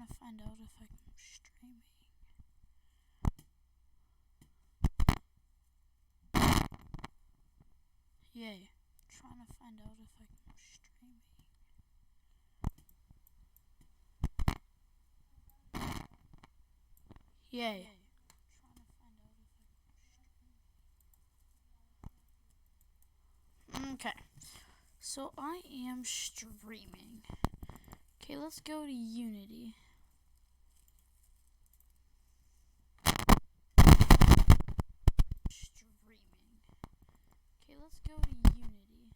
to find out if I'm streaming. Yay. Trying to find out if I'm streaming. Yay. Okay. So I am streaming. Okay, let's go to Unity. Streaming. Okay, let's go to Unity.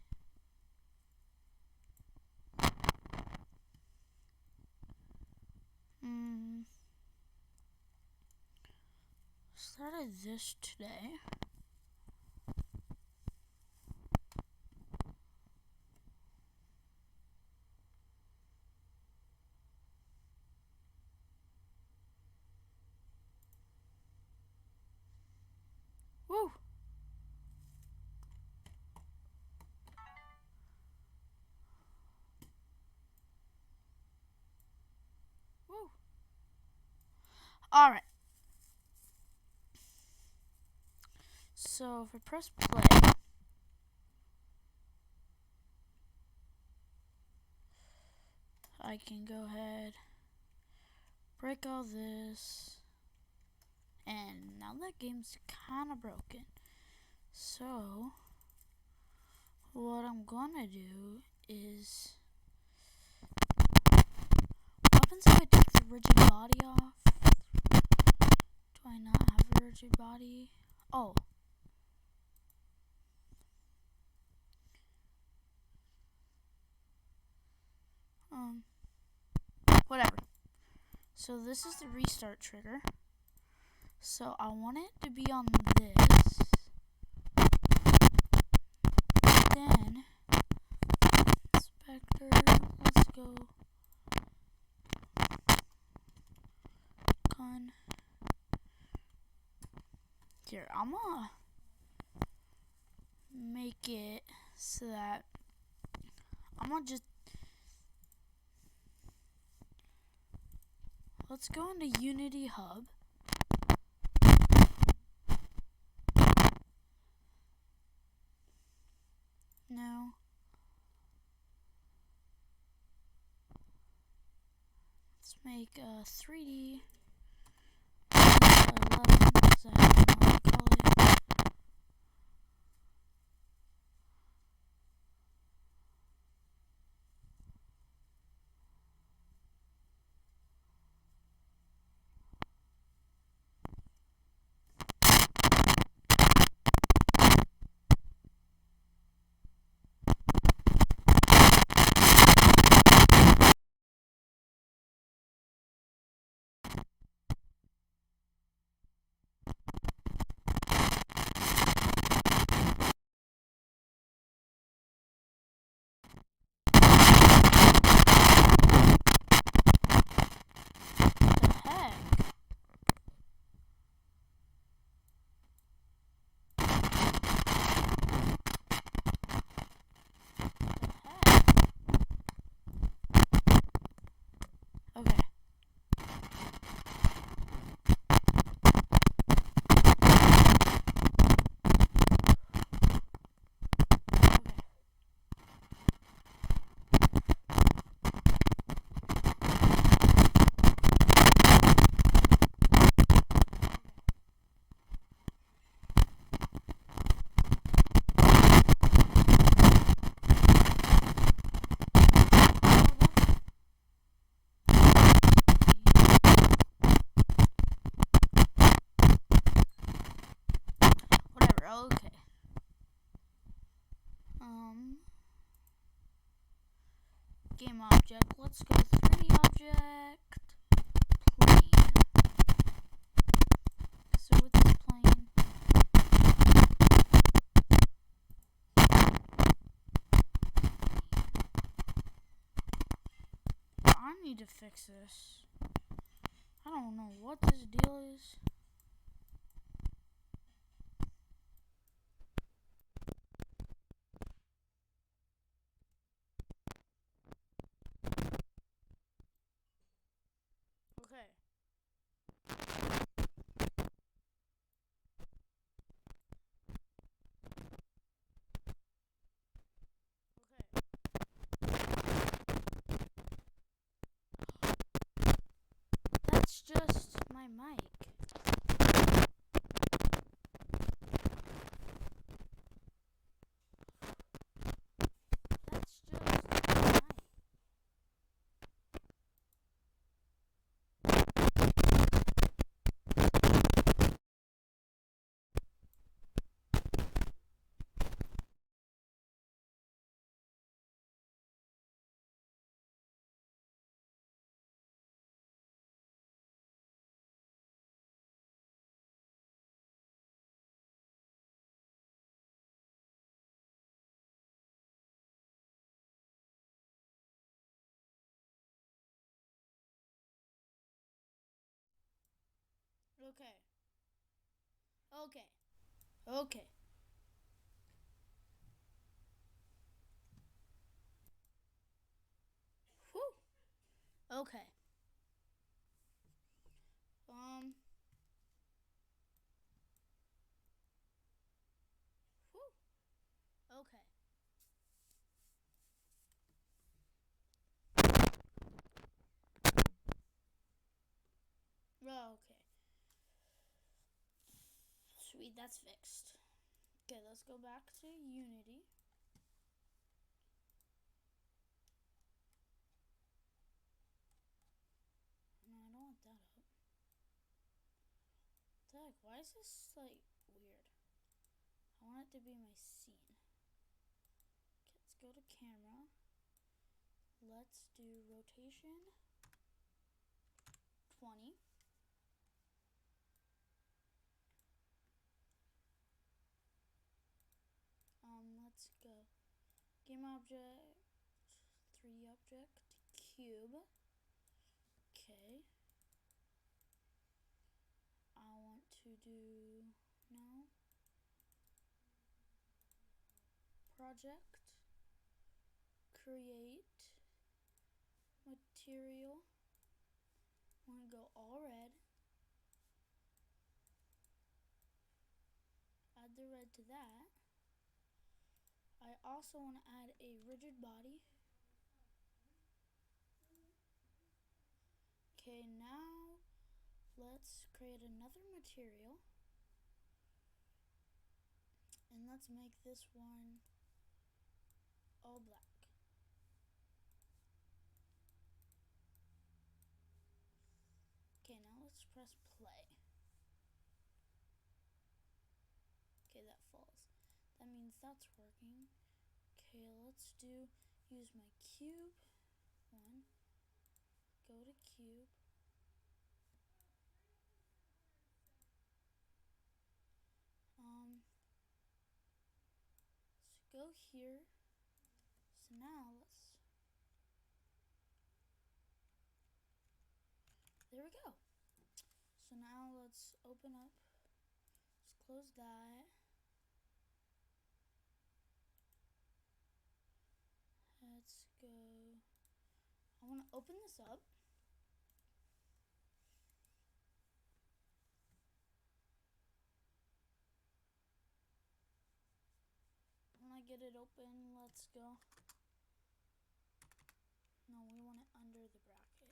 Started this today. Woo! Woo! Alright. So if I press play, I can go ahead, break all this, and now that game's kinda broken. So what I'm gonna do is, what happens if I take the rigid body off? Do I not have a rigid body? Oh. Whatever. So this is the restart trigger. So I want it to be on this. Then inspector, let's go con. Here, I'm gonna make it so that I'm gonna just, let's go into Unity Hub. Now let's make a 3D 11 because I don't know what to call it. Okay. Game object. Let's go 3D object. Plane. So with this plane, I need to fix this. I don't know what this deal is. That's just my mic. That's just my mic. Okay. Okay. Okay. Whew. Okay. Whew. Okay. Okay. Sweet, that's fixed. Okay, let's go back to Unity. No, I don't want that up. What the heck? Why is this like weird? I want it to be my scene. Okay, let's go to camera. Let's do rotation 20. Let's go. Game object, 3D object, cube. Okay. I want to do no project, create material. I want to go all red. Add the red to that. I also want to add a rigid body. Okay, now let's create another material. And let's make this one all black. Okay, now let's press play. Okay, that falls. That means that's working. Okay, let's use my cube. One, go to cube. Let's go here. So now there we go. So now let's open up, let's close that. Let's go, I want to open this up. When I get it open, let's go. No, we want it under the bracket.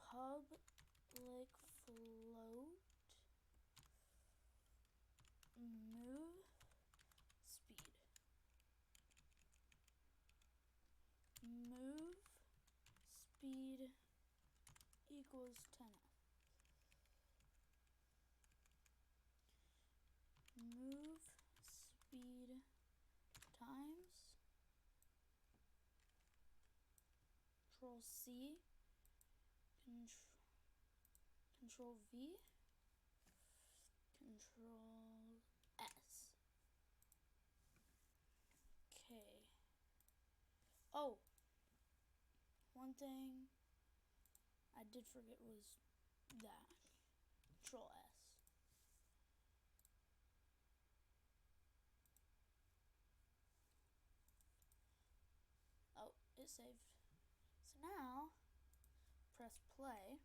Public float move speed. Move speed equals 10f. Move speed times Control C, Control V, Control S. Okay. Oh, one thing I did forget was that. Control S. Oh, it saved. So now, press play.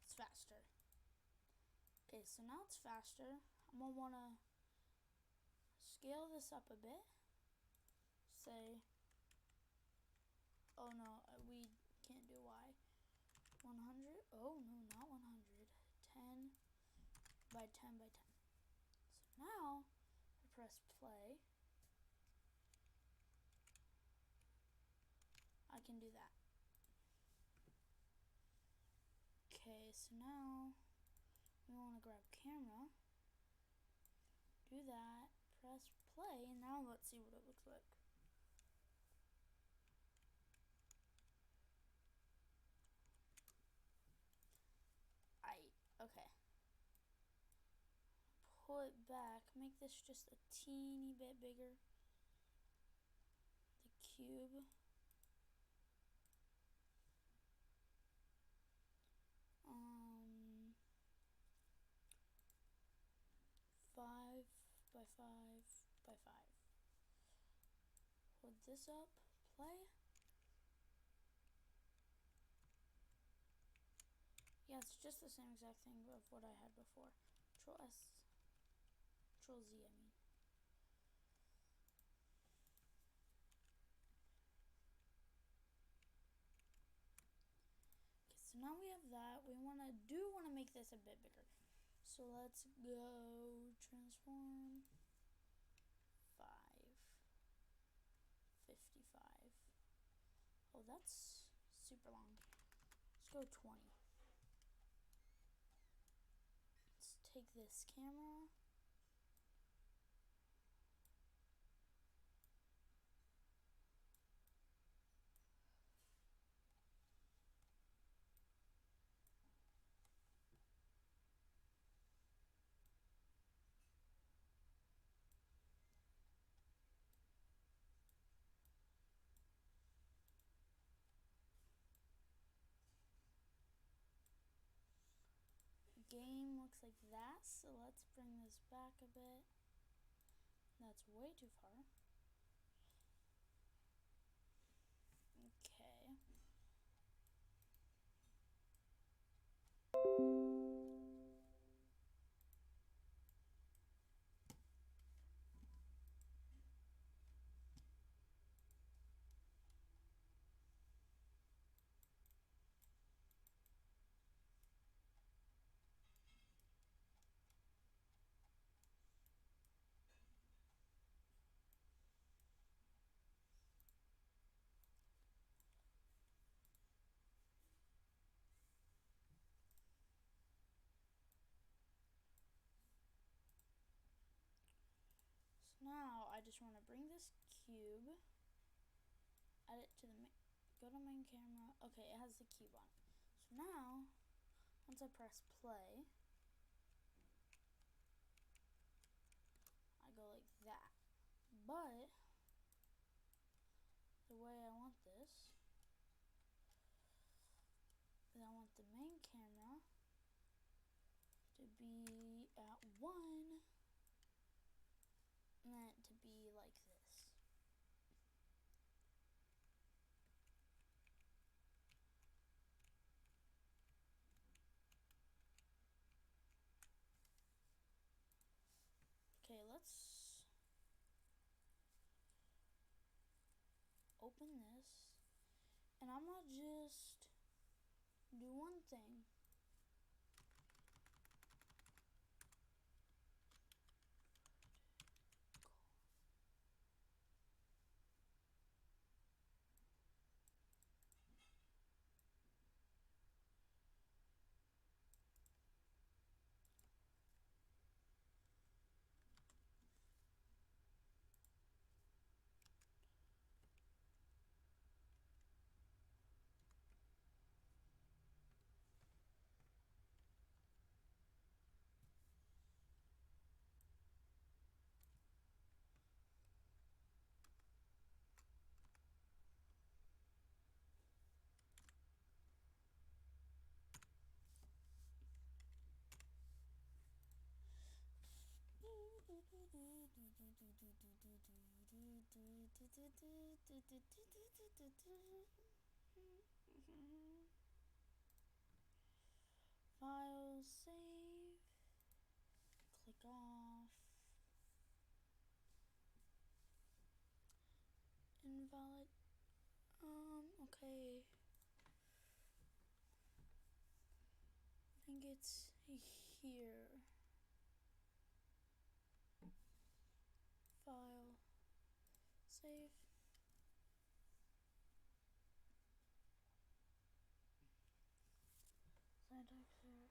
It's faster. Okay, so now it's faster. I'm gonna wanna scale this up a bit. Say, oh no, we can't do Y. 100, oh no, not 100. 10 by 10 by 10. So now I press play. I can do that. Okay, so now we want to grab camera, do that, press play, and now let's see what it looks like. Okay. Pull it back, make this just a teeny bit bigger. The cube. 5 by 5 by 5. Hold this up, play. Yeah, it's just the same exact thing of what I had before. Control S, Control Z, I mean. Okay, so now we have that. We want to make this a bit bigger. So let's go transform 5, 55. Oh, that's super long. Let's go 20. Let's take this camera. Game looks like that, so let's bring this back a bit. That's way too far. Okay. So now I just want to bring this cube, add it to the go to main camera. Okay, it has the cube on it. So now, once I press play, I go like that. But the way I want this is I want the main camera to be at 1 and then to be like this. Okay, let's open this, and I'm gonna just do one thing. File, save, click off. Okay. I think it's here. File. Save. Syntax error.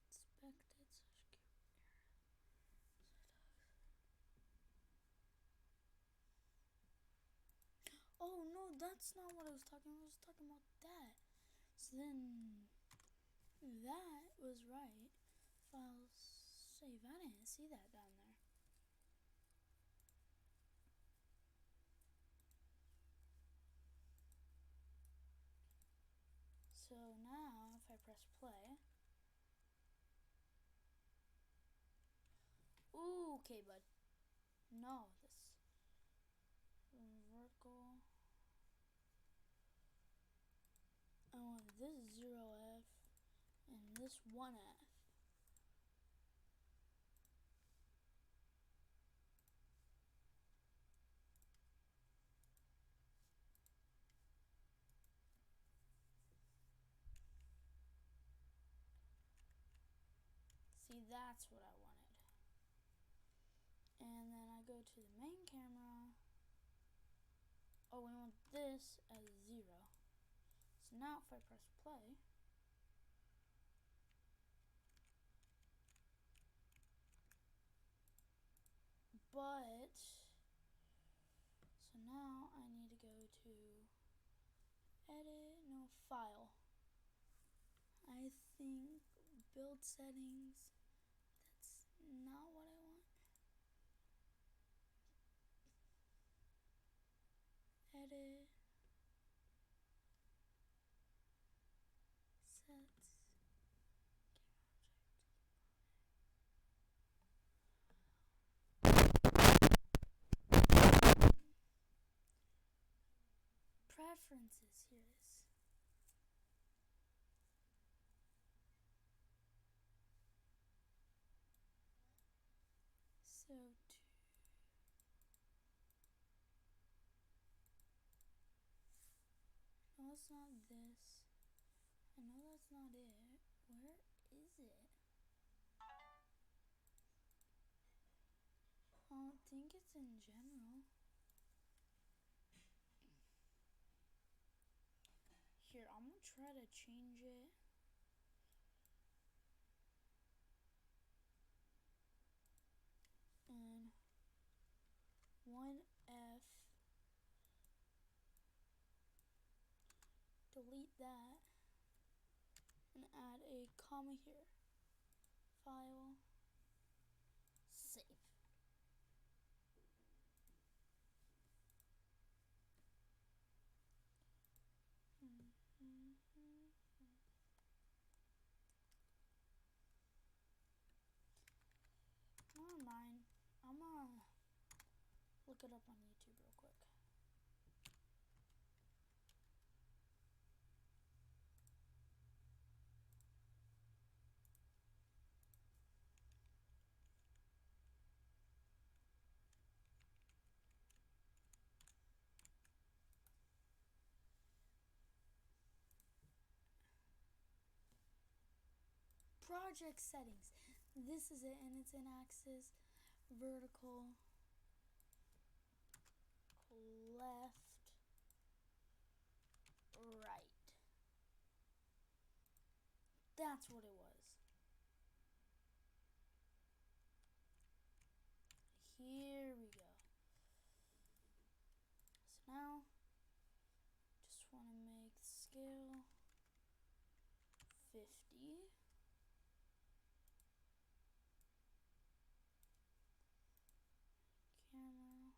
Expected such Oh no, that's not what I was talking about. I was talking about that. So then that was right. File save. I didn't see that down there. So now if I press play. Ooh, okay, bud. No, this vertical. I want this 0F and this 1F. See, that's what I wanted. And then I go to the main camera. Oh, we want this as 0. So now if I press play, but so now I need to go to edit, no, file. I think build settings. That's not what I want. Edit, sets, preferences. Here it is. So no, it's not this. I know that's not it. Where is it? I don't think it's in general. Here, I'm gonna try to change it. And 1F. Delete that. And add a comma here. File. Save. Never mind. I'm gonna look it up on YouTube real quick. Project settings. This is it, and it's in axis, vertical, left, right. That's what it was. Here we go. So now, just want to make scale 50. Camera.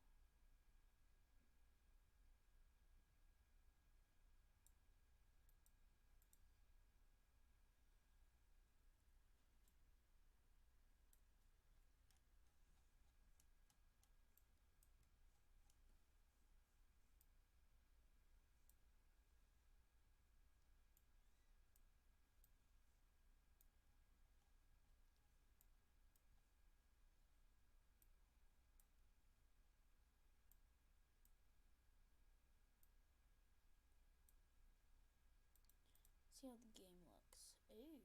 See how the game looks. Ooh.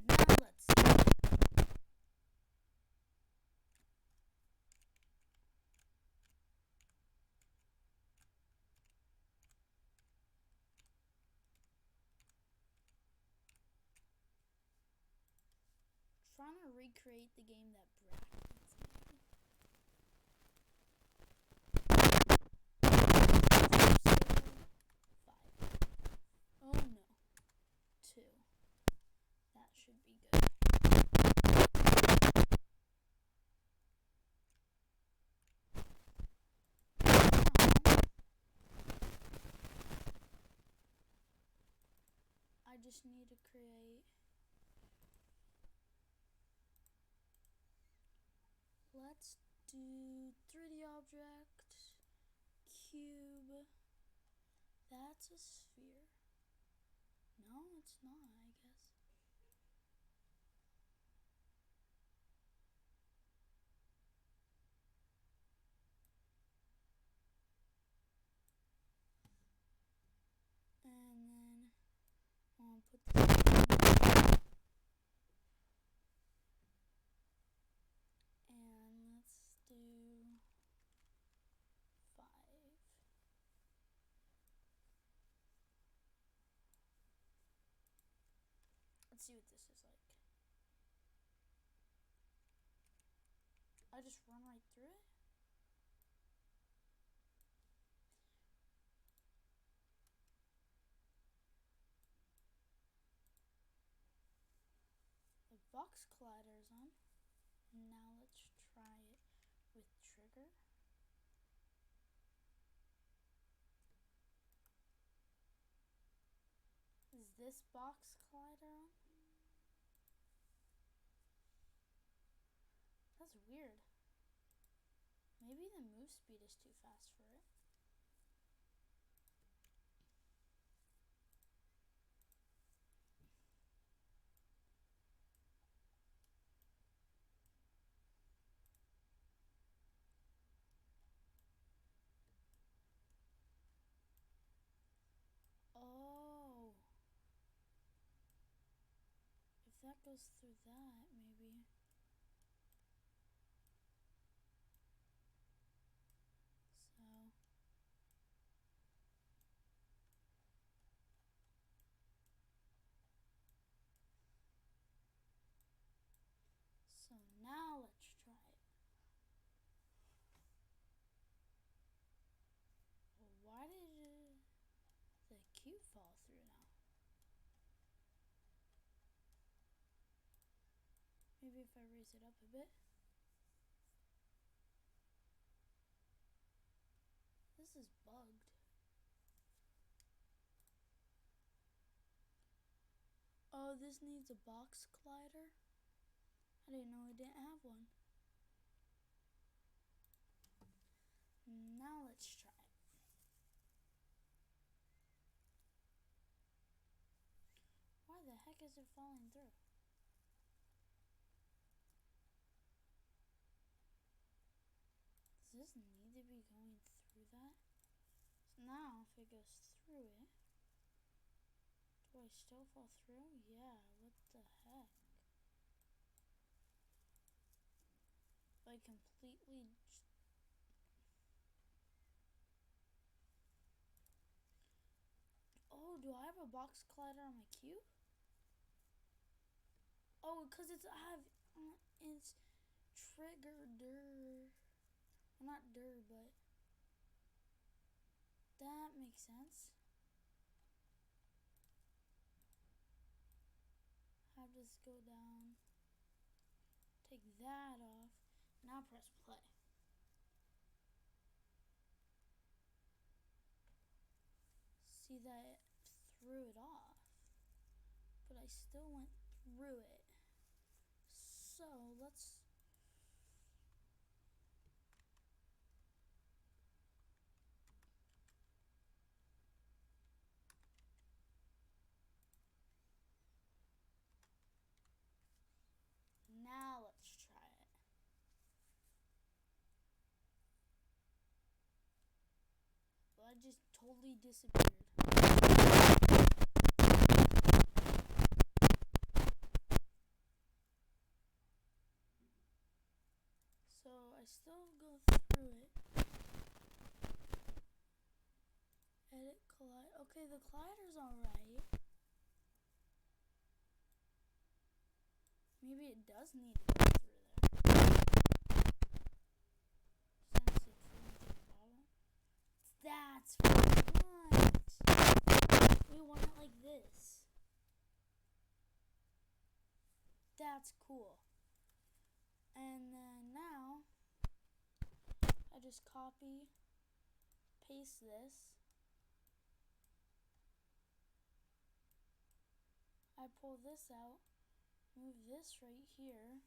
Now let's trying to recreate the game that Brackets made. Five. Oh no. 2. That should be good. Now, I just need to create. Let's do 3D object, cube. That's a sphere. No, it's not, I guess. And then I'll put this in. And let's do 5. Let's see what this is like. I just run right through it. The box collider's on. Now let's try it with trigger. Is this box collider on? That's weird. Maybe the move speed is too fast for it. Oh. If that goes through that, maybe. So now let's try it. Well, why did the cube fall through now? Maybe if I raise it up a bit. This is bugged. Oh, this needs a box collider? I didn't know it didn't have one. Now let's try it. Why the heck is it falling through? Does this need to be going through that? So now if it goes through it, do I still fall through? Yeah, what the heck? Like completely. Oh, do I have a box collider on my cube? Oh, because it's triggered. Well, not but that makes sense. Have this go down Take that off. Now press play. See that it threw it off, but I still went through it. So let's now let's try it. Well, I just totally disappeared. So I still go through it. Edit collide. Okay, the collider's alright. Maybe it does need to go through there. Since it's to the bottom. That's what we want it like this. That's cool. And then now I just copy, paste this. I pull this out, move this right here.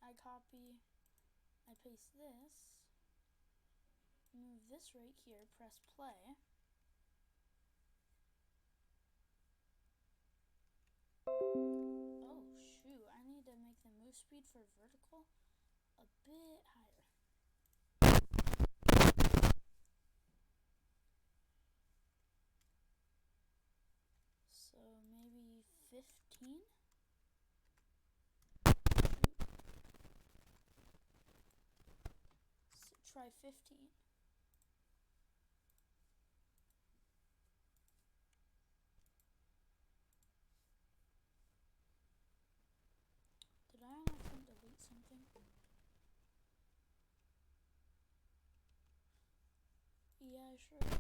I copy, I paste this, move this right here, press play. Oh shoot, I need to make the move speed for vertical a bit higher. So maybe 15? So try 15. Did I accidentally delete something? Yeah, I sure did.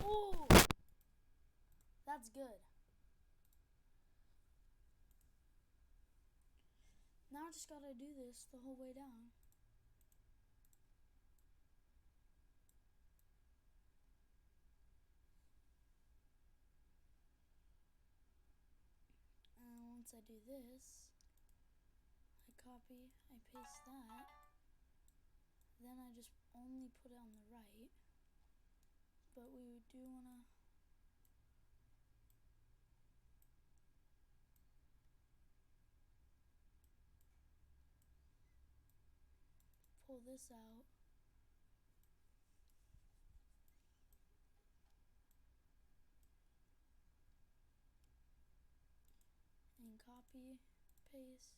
Oh, that's good. Now I just gotta do this the whole way down. And once I do this, I copy, I paste that. Then I just only put it on the right. But we do wanna pull this out. And copy, paste,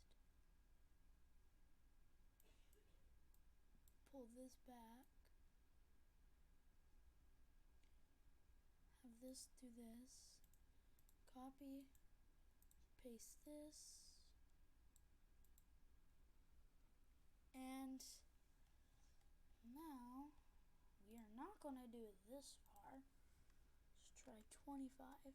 pull this back, have this do this, copy, paste this, and now we are not going to do it this far. Let's try 25.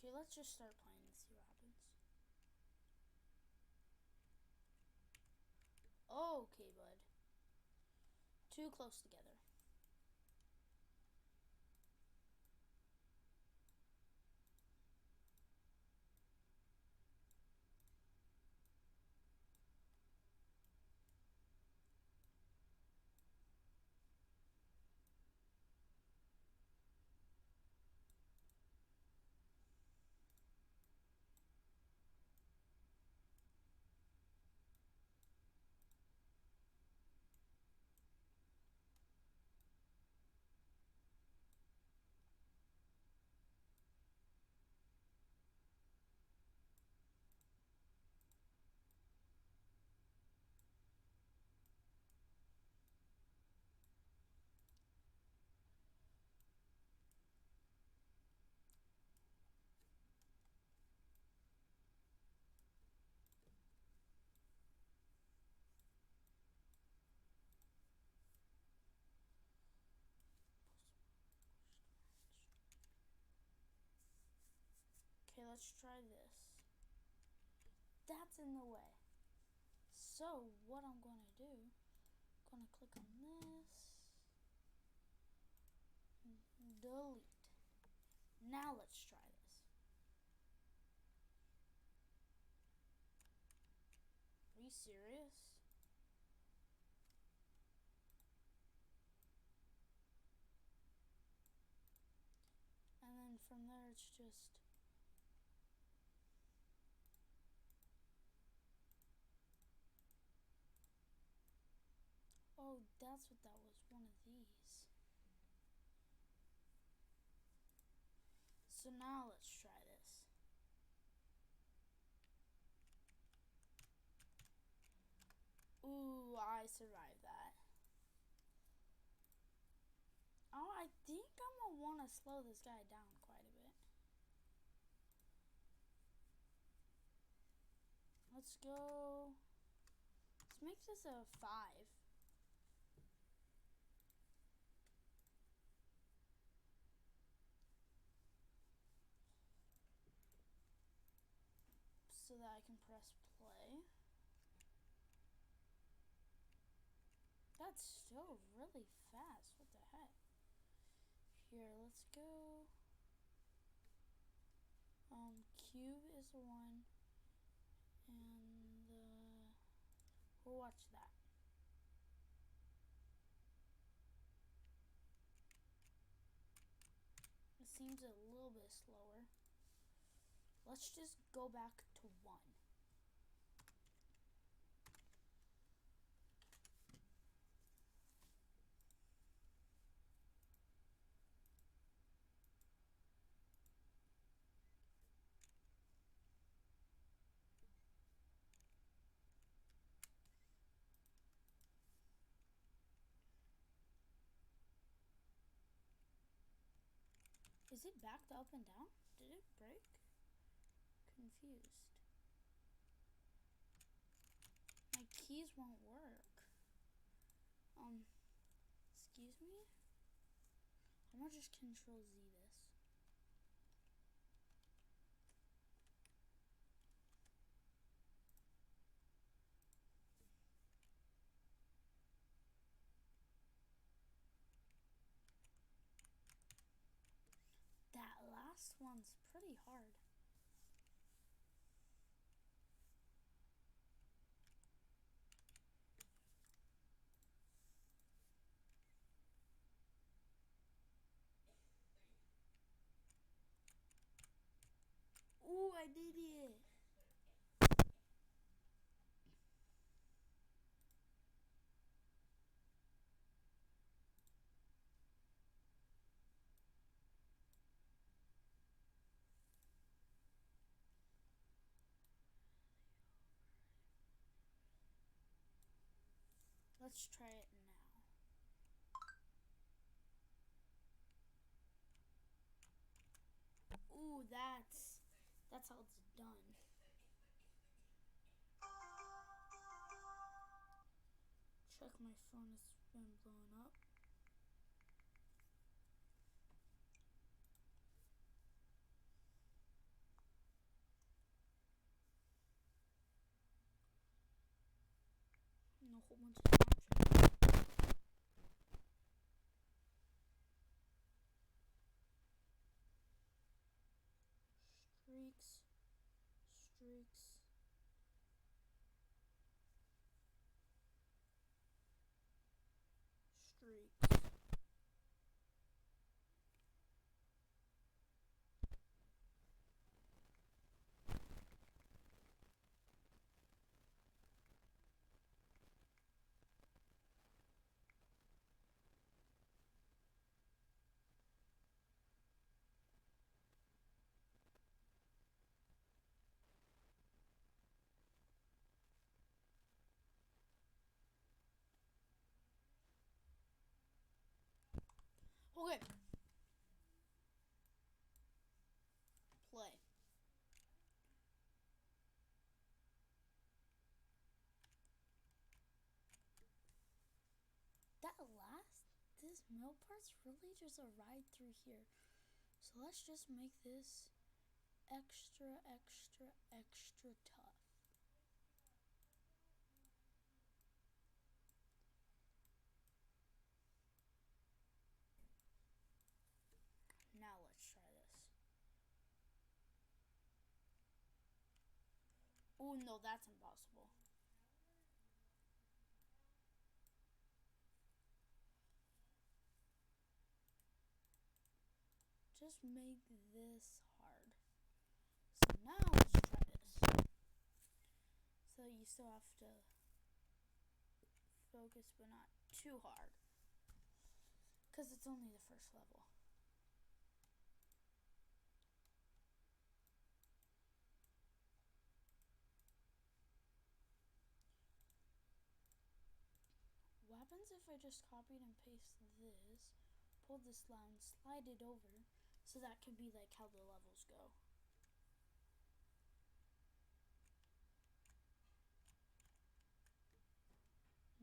Okay, let's just start playing and see what happens. Okay, bud. Too close together. let's try this. That's in the way. So what I'm going to do, I'm going to click on this, delete. Now let's try this. Are you serious? And then from there it's just oh, that's what that was, one of these. So now let's try this. Ooh, I survived that. Oh, I think I'm gonna want to slow this guy down quite a bit. Let's go. Let's make this a 5. So that I can press play. That's still really fast. What the heck? Here, let's go. Cube is the one, and we'll watch that. It seems a little bit slower. Let's just go back to 1. Is it backed up and down? Did it break? Confused. My keys won't work. Excuse me? I'm gonna just Control Z this. That last one's pretty hard. Ooh, I did it! Let's try it now. Ooh, that's how it's done. Check my phone, it's been blown up. And a whole bunch of Snapchat. Streaks. Streaks. Streaks. Okay. Play. This middle part's really just a ride through here. So let's just make this extra, extra, extra tough. Now let's try this. Oh no, that's impossible. Just make this hard. So now let's try this. So you still have to focus, but not too hard, because it's only the first level. What happens if I just copied and pasted this, pull this line, slide it over, so that could be like how the levels go.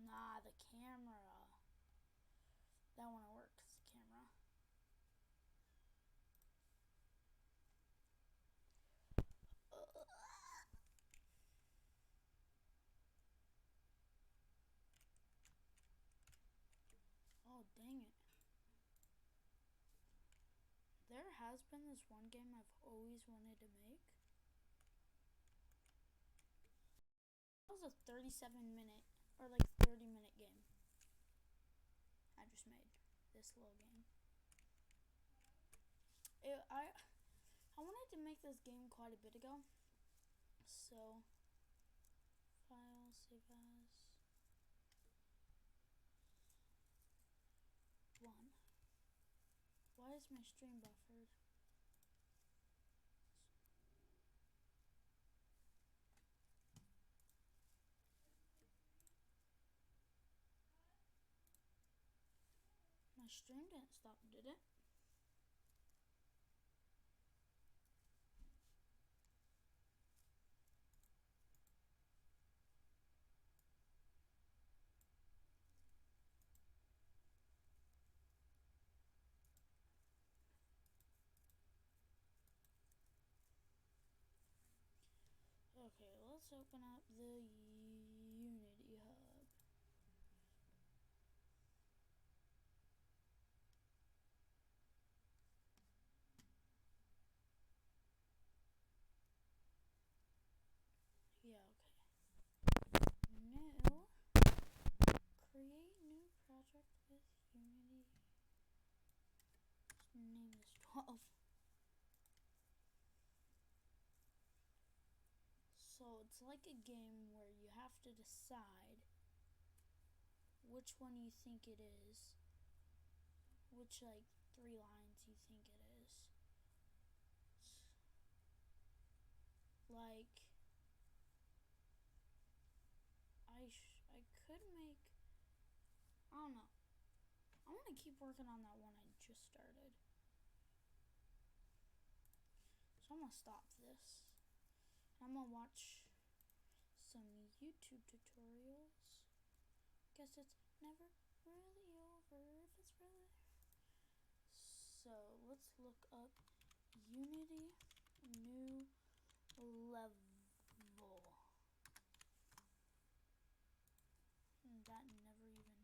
Nah, the camera. That won't work, the camera. Oh, dang it. There has been this one game I've always wanted to make. That was a 37-minute, or like 30-minute game I just made. This little game. I wanted to make this game quite a bit ago. So, file, save as. 1. Why is my stream buffered? My stream didn't stop, did it? Okay, let's open up the Unity Hub. Yeah, okay. New. Create new project with Unity. Let's name this 12. So it's like a game where you have to decide which one you think it is, which like 3 lines you think it is. Like, I could make, I don't know. I want to keep working on that one I just started. So I'm going to stop this. I'm going to watch some YouTube tutorials. Guess it's never really over if it's really. So let's look up Unity new level. That never even.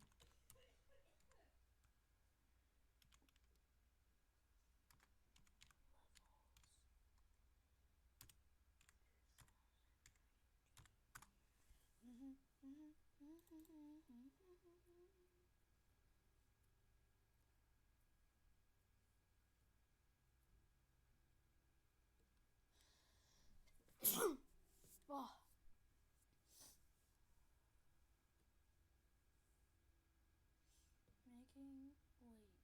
Oh. Making wait.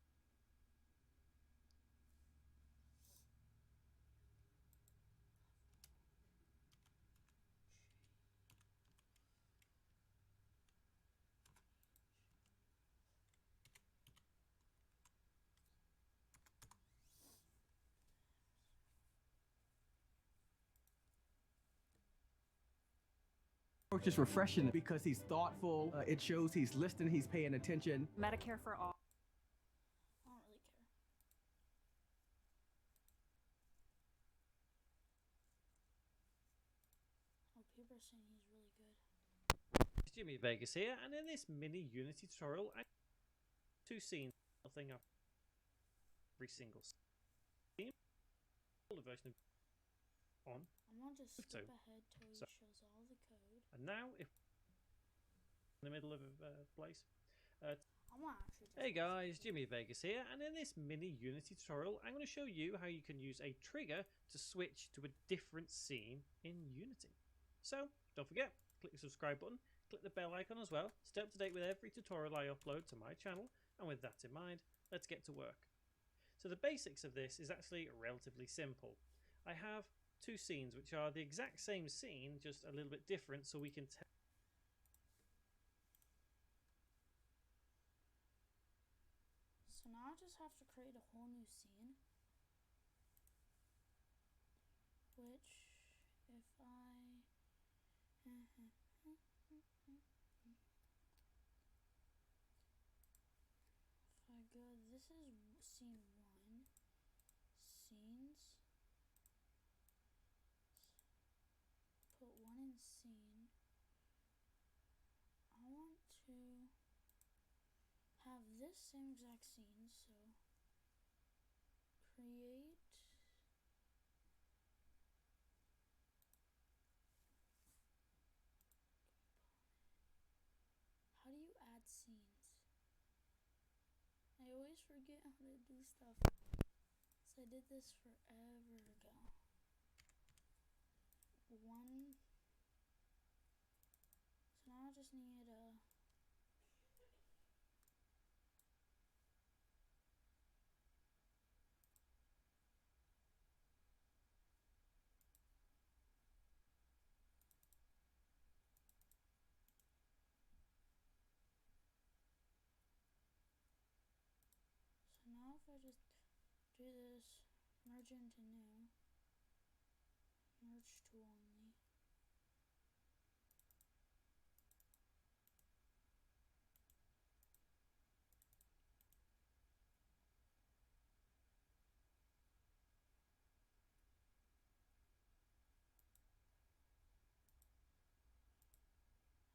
Just refreshing because he's thoughtful. It shows he's listening, he's paying attention. Medicare for all. I don't really care. Jimmy Vegas here, and in this mini Unity tutorial, I have two scenes. Nothing of every single scene. All the version of on. I'm gonna just skip ahead till he shows all the code. And now, if in the middle of a place. Hey guys, Jimmy Vegas here, and in this mini Unity tutorial, I'm going to show you how you can use a trigger to switch to a different scene in Unity. So, don't forget, click the subscribe button, click the bell icon as well, stay up to date with every tutorial I upload to my channel, and with that in mind, let's get to work. So the basics of this is actually relatively simple. I have two scenes which are the exact same scene, just a little bit different, so we can tell. So now I just have to create a whole new scene, which if I go, this is scene 1, scenes, put 1 in scene. I want to have this same exact scene, so create how do you add scenes? I always forget how to do stuff. So I did this forever ago. 1. So now I just need a So now if I just do this, merge into new, merge to only.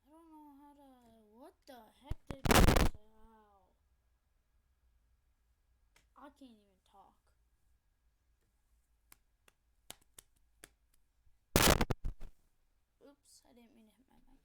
I don't know how to, what the heck did this, ow. I can't even talk. Oops, I didn't mean to hit my mic.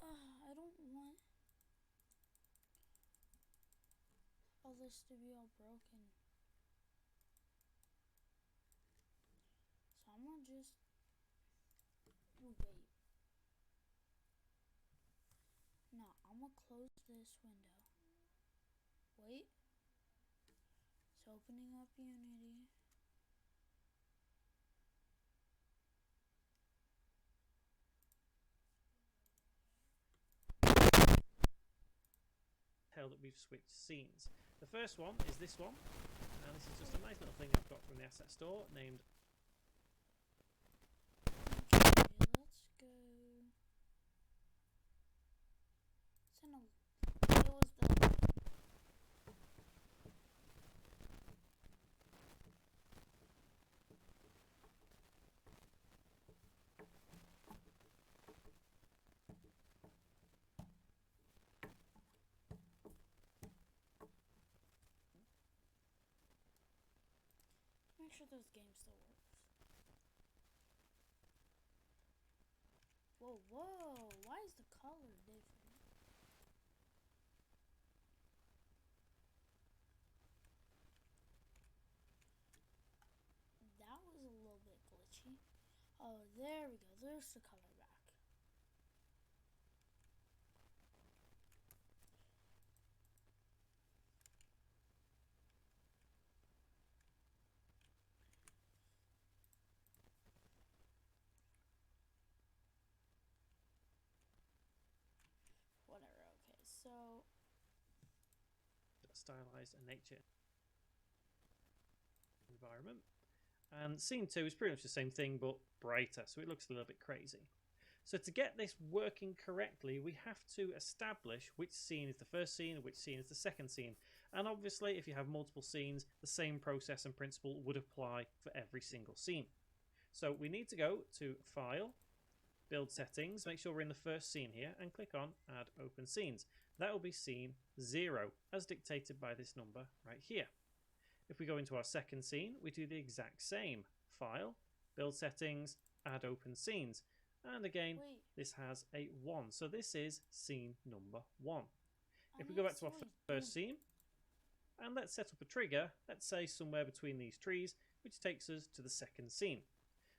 I don't want all this to be all broken. So I'm gonna just wait. No, I'm gonna close this window. Wait. It's opening up Unity. Tell that we've switched scenes. The first one is this one, and this is just a nice little thing I've got from the asset store named. Okay, let's go. Send a. It was the. Make sure those games still works. Whoa, whoa, why is the color different? That was a little bit glitchy. Oh, there we go, there's the color back. so stylized and nature environment. And scene 2 is pretty much the same thing but brighter, so it looks a little bit crazy. So to get this working correctly, we have to establish which scene is the first scene and which scene is the second scene. And obviously, if you have multiple scenes, the same process and principle would apply for every single scene. So we need to go to File, Build Settings, make sure we're in the first scene here, and click on Add Open Scenes. That will be scene 0, as dictated by this number right here. If we go into our second scene, we do the exact same. File, Build Settings, Add Open Scenes. And again, this has a 1. So this is scene number 1. If we go back to our first scene, and let's set up a trigger, let's say somewhere between these trees, which takes us to the second scene.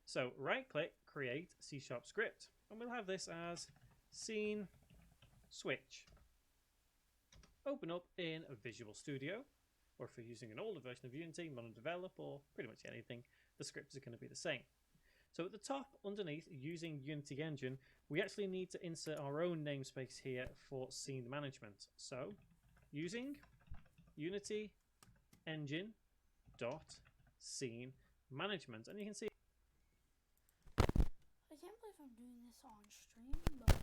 So right click, create C# script, and we'll have this as scene switch. Open up in a Visual Studio, or if you're using an older version of Unity, Monodevelop, or pretty much anything, the scripts are going to be the same. So at the top, underneath, using Unity Engine, we actually need to insert our own namespace here for scene management. So using Unity Engine dot scene management, and you can see. I can't believe I'm doing this on stream, but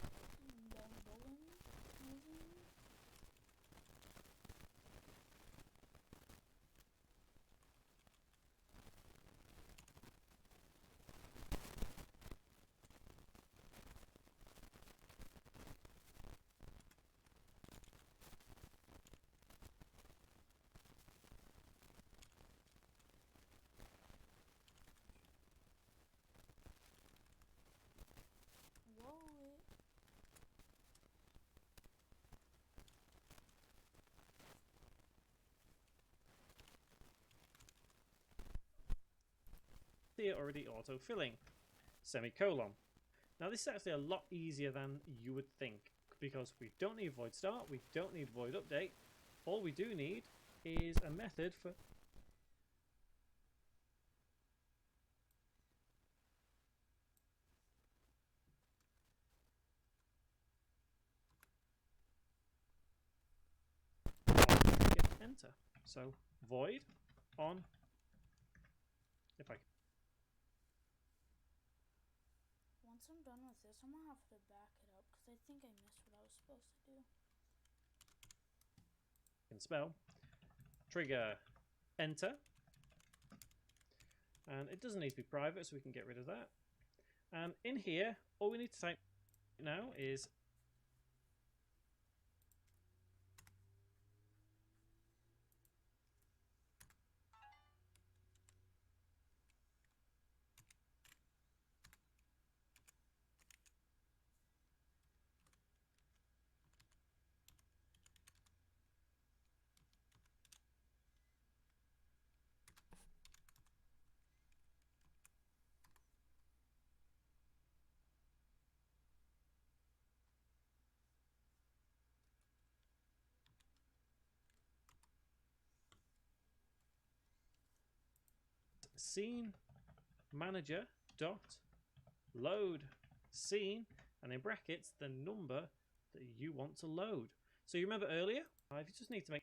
already auto-filling, semicolon. Now this is actually a lot easier than you would think, because we don't need void start, we don't need void update. All we do need is a method for enter. So void on, if I once I'm done with this, I'm gonna have to back it up because I think I missed what I was supposed to do. can spell, trigger enter, and it doesn't need to be private, so we can get rid of that. And in here, all we need to type now is scene manager dot load scene, and in brackets the number that you want to load. So you remember earlier, you just need to make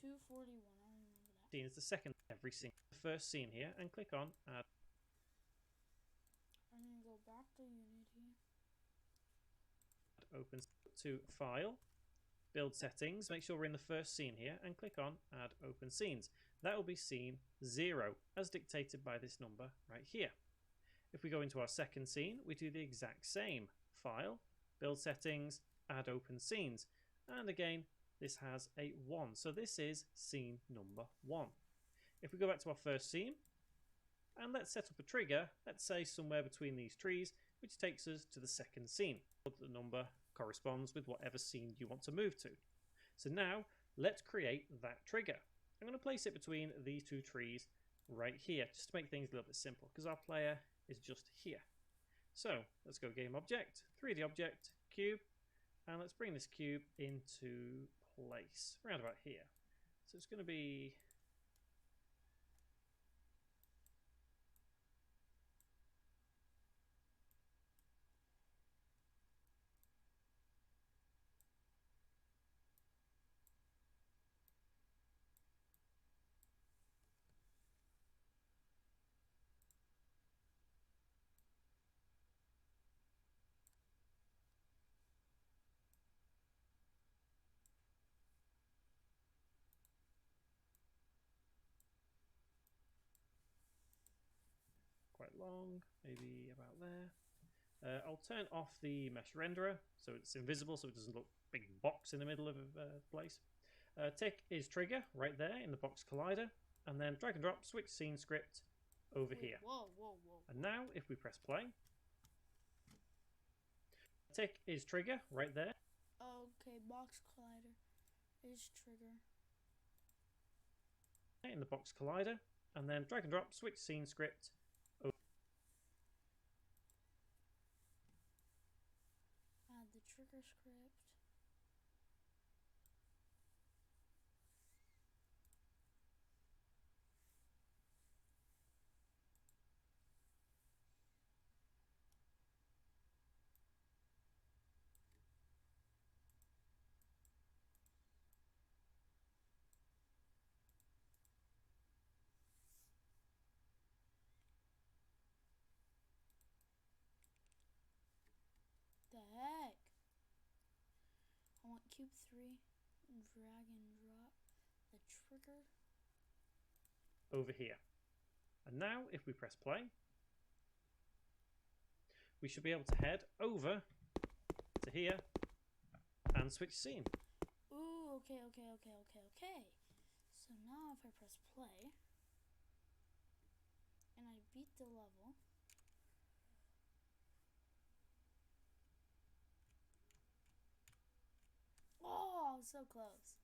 $241. I remember that. scene as the second every scene, the first scene here, and click on add. I'm gonna go back to Unity. Open to File, Build Settings, make sure we're in the first scene here, and click on Add Open Scenes. That will be scene 0, as dictated by this number right here. If we go into our second scene, we do the exact same. File, Build Settings, Add Open Scenes. And again, this has a 1. So this is scene number 1. If we go back to our first scene, and let's set up a trigger, let's say somewhere between these trees, which takes us to the second scene. The number corresponds with whatever scene you want to move to. So now, let's create that trigger. I'm going to place it between these two trees right here, just to make things a little bit simple, because our player is just here. So, let's go Game Object, 3D Object, Cube, and let's bring this cube into place, around about here. So it's going to be... quite long, maybe about there. I'll turn off the mesh renderer so it's invisible, so it doesn't look big box in the middle of a place. Tick is trigger right there in the box collider, and then drag and drop switch scene script over here. Whoa. And now if we press play, tick is trigger right there. Okay, box collider is trigger. In the box collider, and then drag and drop switch scene script over. Add the trigger script. The heck? I want cube 3, drag and drop the trigger over here. And now if we press play, we should be able to head over to here and switch scene. Ooh, okay. So now if I press play and I beat the level, oh, so close.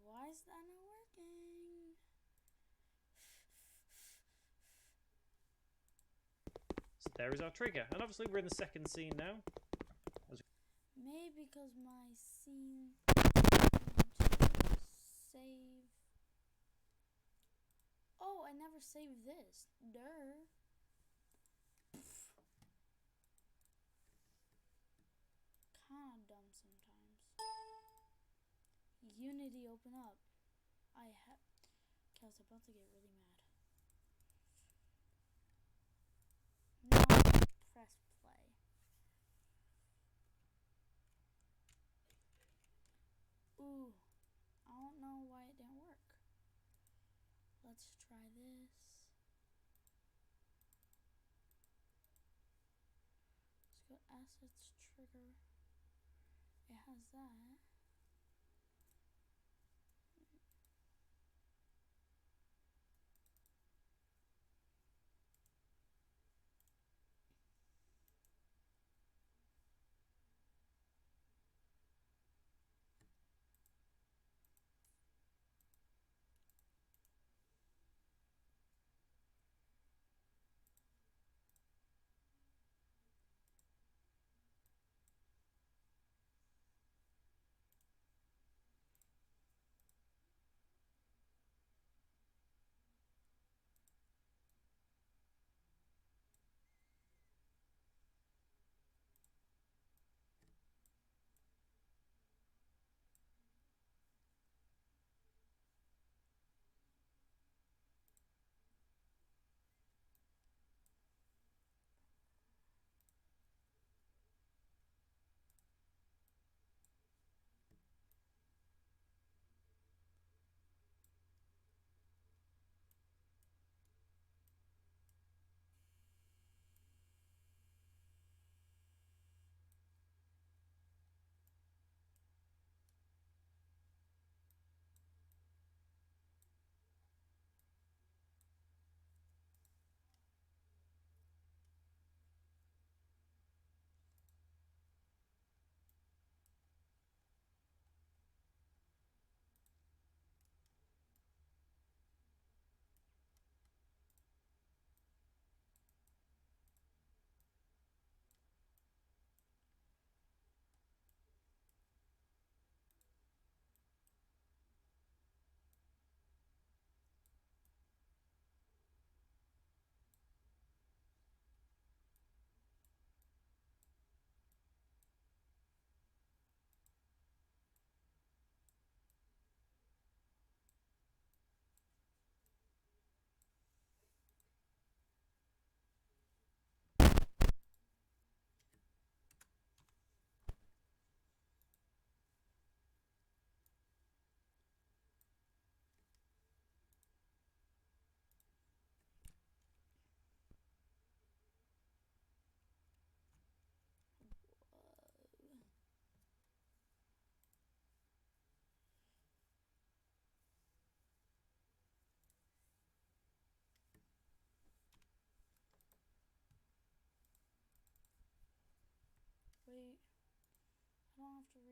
Why is that not working? So there is our trigger, and obviously we're in the second scene now. Maybe because my scene save. Oh, I never saved this. Kinda dumb sometimes. Unity, open up. Okay, I was about to get really mad. Now press play. Ooh, I don't know why it didn't work. Let's try this. Let's go assets trigger. It has that.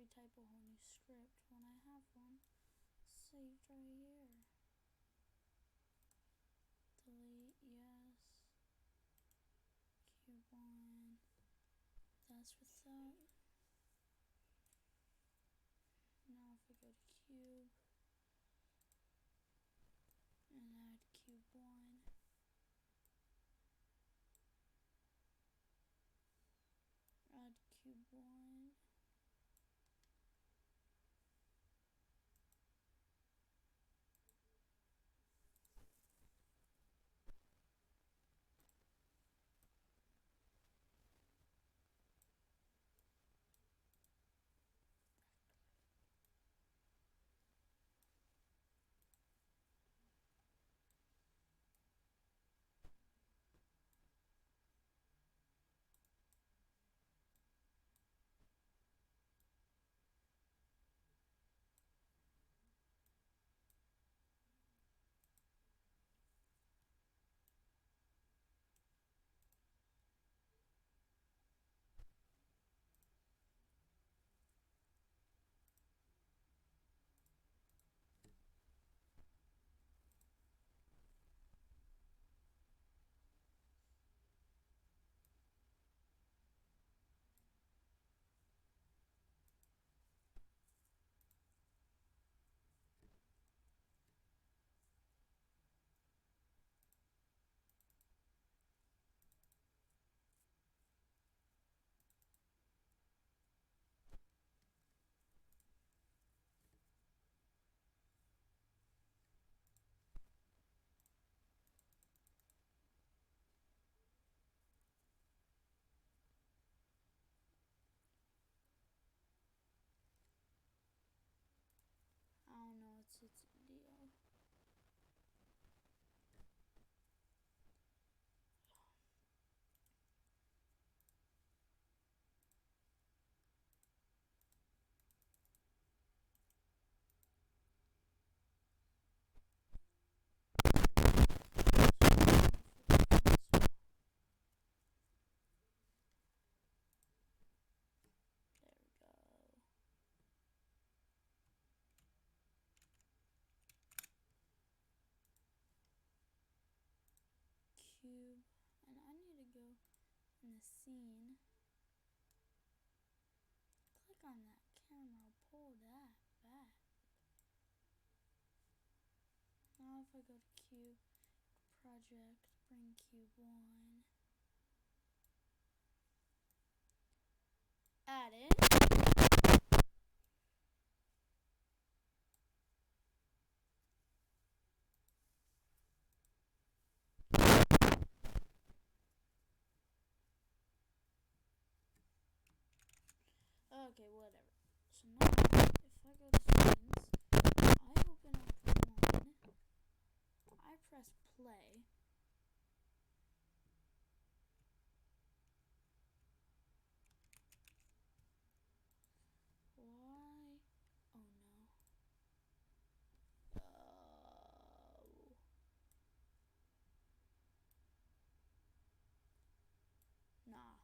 retype a whole new script when I have one saved right here. Delete, yes. Cube 1. That's without. Now if I go to cube and add cube 1. Add cube 1. I don't know, it's a deal. There we go. Cube, and I need to go in the scene. Click on that camera, pull that back. Now if I go to cube, project, bring cube 1. Add it. Okay, whatever. So now, if I go to scenes, I open up one, I press play. Why? Oh no. Oh. Nah.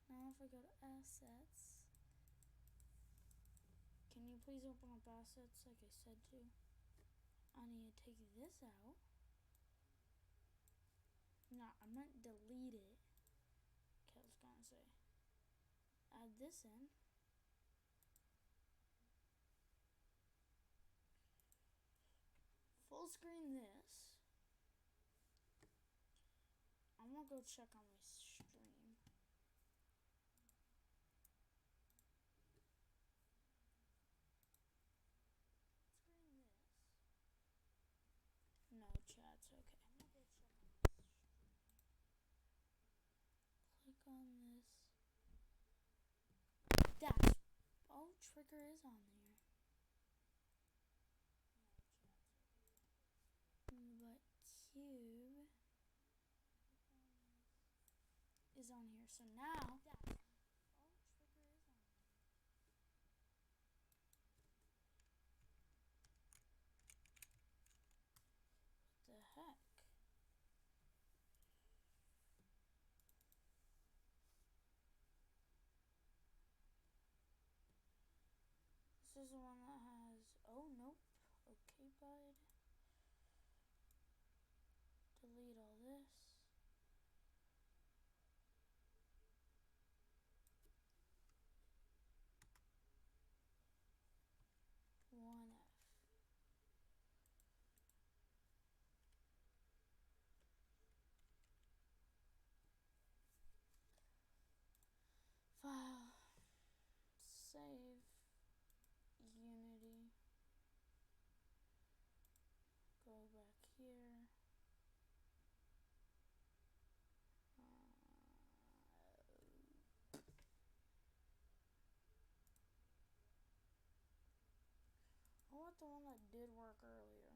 Now if I go to assets, can you please open up assets like I said to? I need to take this out. Nah, I meant delete it. Okay, I was gonna say. Add this in. Full screen this. I'm gonna go check on my stream. Screen this. No, chat's okay. I'm gonna go check on my stream. Click on this. That's. Oh, trigger is on there. But cube is on here. So now. That's. Oh, trigger is on there. What the heck? is the one that has, oh nope, okay bud. Delete all this. One F. File. Save. Unity. Go back here. I want the one that did work earlier.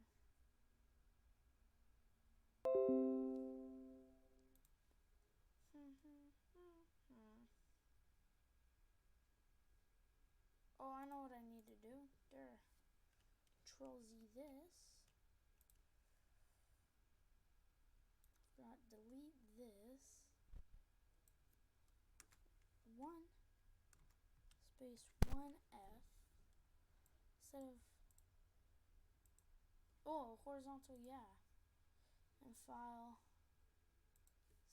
Oh, I know what I need to do. There. Control Z this. Forgot delete this. 1 space 1F instead of, oh, horizontal, yeah. And file,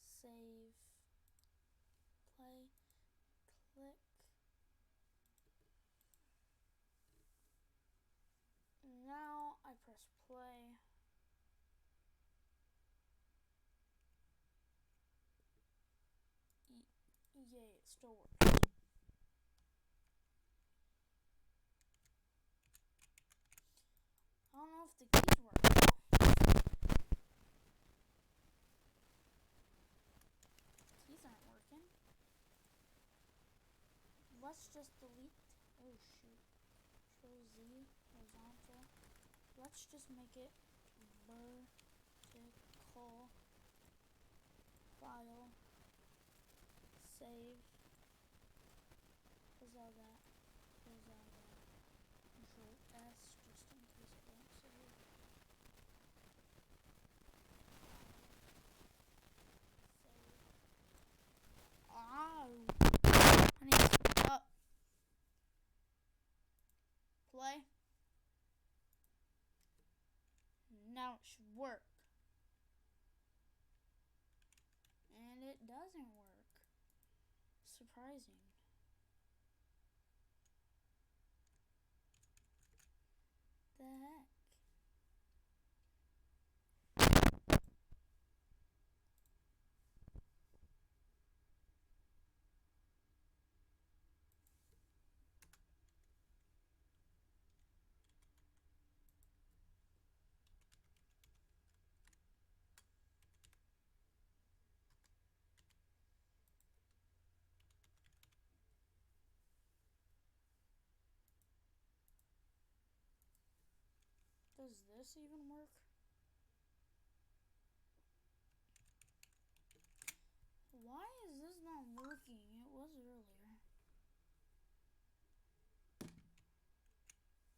save, play, click. Now I press play. Yay, it still works. I don't know if the keys work now. Keys aren't working. Let's just delete. Oh shoot. Control Z, horizontal. Let's just make it vertical. File. Save. Close all that. Close all that. Control S just in case it won't save. Save. Ow! I need to step up. Play. Now it should work. And it doesn't work. Surprising. The heck? Does this even work? Why is this not working? It was earlier.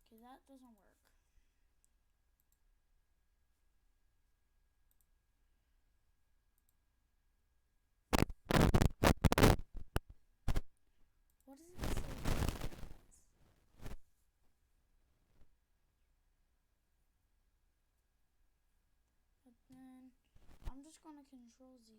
Okay, that doesn't work. What does it say? But then I'm just gonna control Z.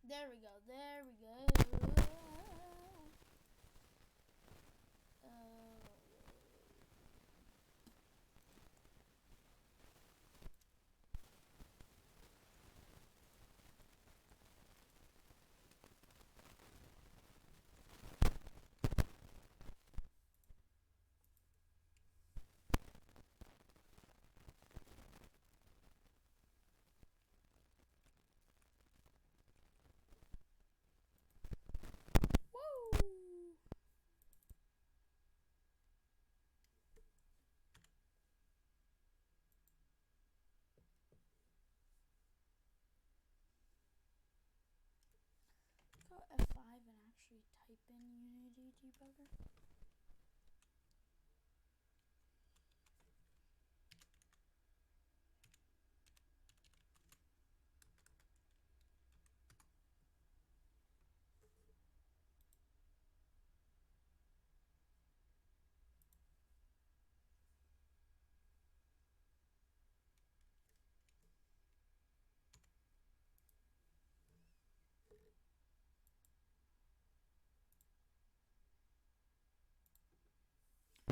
There we go. There we go. Woo! Go F5 and actually type in Unity Debugger.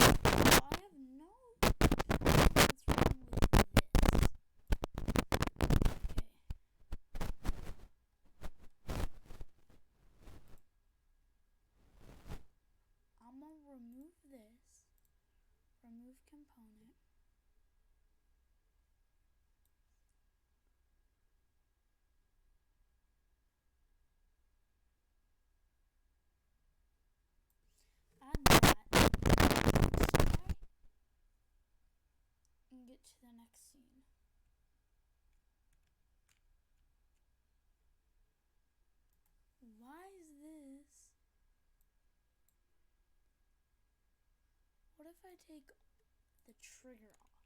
I have no clue what's wrong with this. Okay. I'm gonna remove this. Remove component. Add that. And get to the next scene. Why is this? What if I take the trigger off?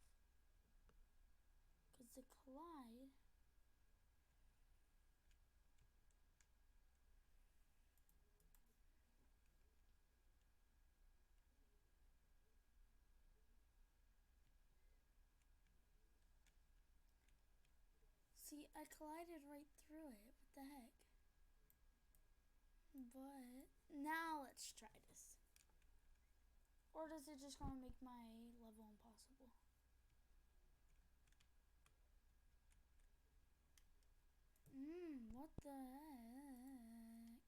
Because the collide. See, I collided right through it. What the heck? But now let's try this. Or does it just want to make my level impossible? What the heck?